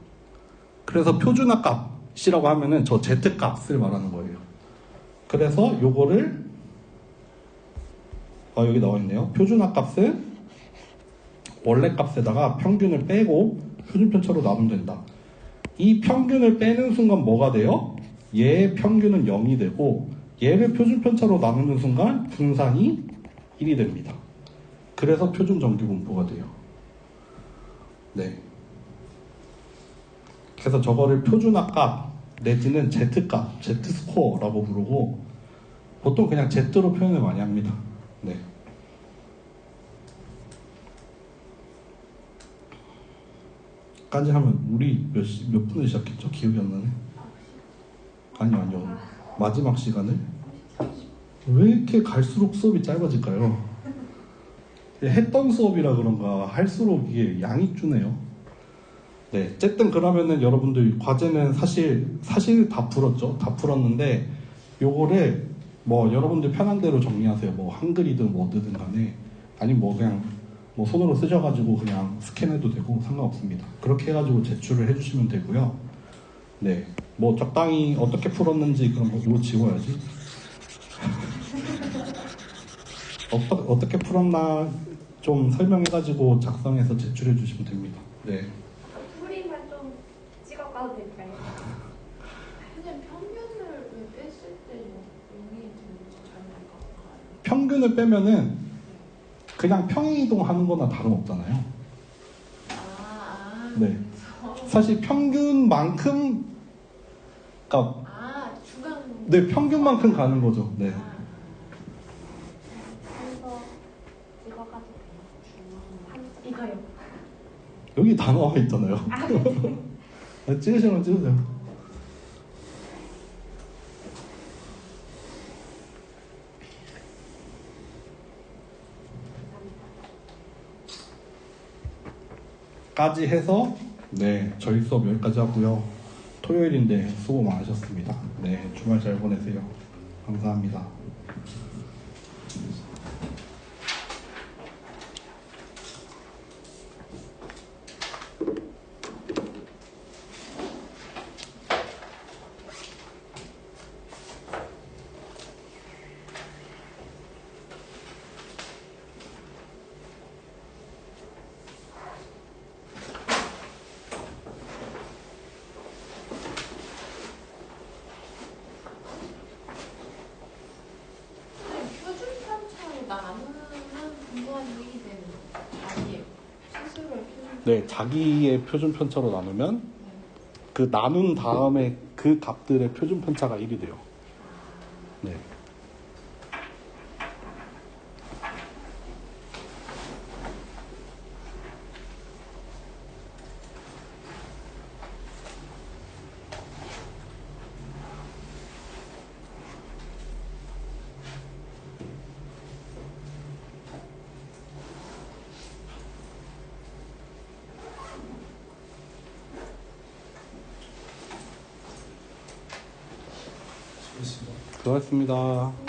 S1: 그래서 표준화 값이라고 하면은 저 z 값을 말하는 거예요. 그래서 요거를 여기 나와 있네요. 표준화 값을 원래 값에다가 평균을 빼고 표준 편차로 나누면 된다. 이 평균을 빼는 순간 뭐가 돼요? 얘의 평균은 0이 되고 얘를 표준 편차로 나누는 순간 분산이 1이 됩니다. 그래서 표준 정규 분포가 돼요. 네. 그래서 저거를 표준화 값 내지는 z 값, z 스코어라고 부르고 보통 그냥 z로 표현을 많이 합니다. 네. 까지 하면 우리 몇 분에 시작했죠? 기억이 안 나네. 아니요. 마지막 시간을 왜 이렇게 갈수록 수업이 짧아질까요? 했던 수업이라 그런가 할수록 이게 양이 주네요. 네, 어쨌든 그러면은 여러분들 과제는 사실 다 풀었죠. 다 풀었는데 요거를 뭐 여러분들 편한 대로 정리하세요. 뭐 한글이든 뭐든 간에 아니면 뭐 그냥 뭐 손으로 쓰셔가지고 그냥 스캔해도 되고 상관없습니다. 그렇게 해가지고 제출을 해주시면 되고요. 네, 뭐 적당히 어떻게 풀었는지 그런 거 이거 지워야지. 어떻게 풀었나 좀 설명해가지고 작성해서 제출해 주시면 됩니다. 네.
S2: 풀이만 좀 찍어가도 될까요?
S4: 그냥 평균을 왜 뺐을 때 0이 되는지 잘 모르겠어요.
S1: 평균을 빼면은 그냥 평행이동하는 거나 다름없잖아요. 네. 사실 평균만큼 그러니까
S4: 중간.
S1: 네, 평균만큼 가는 거죠. 네.
S2: 그래서 찍어가도 돼요. 이거요.
S1: 여기 다 나와 있잖아요.
S2: 네.
S1: 찍으시면 찍으세요. 까지 해서 네, 저희 수업 여기까지 하고요. 토요일인데 수고 많으셨습니다. 네, 주말 잘 보내세요. 감사합니다.
S4: 표준 편차로 나누는 분산이 되는 자기의 스스로의 표준.
S1: 네, 자기의 표준 편차로 나누면 그 나눈 다음에 그 값들의 표준 편차가 1이 돼요. 네. 수고하셨습니다.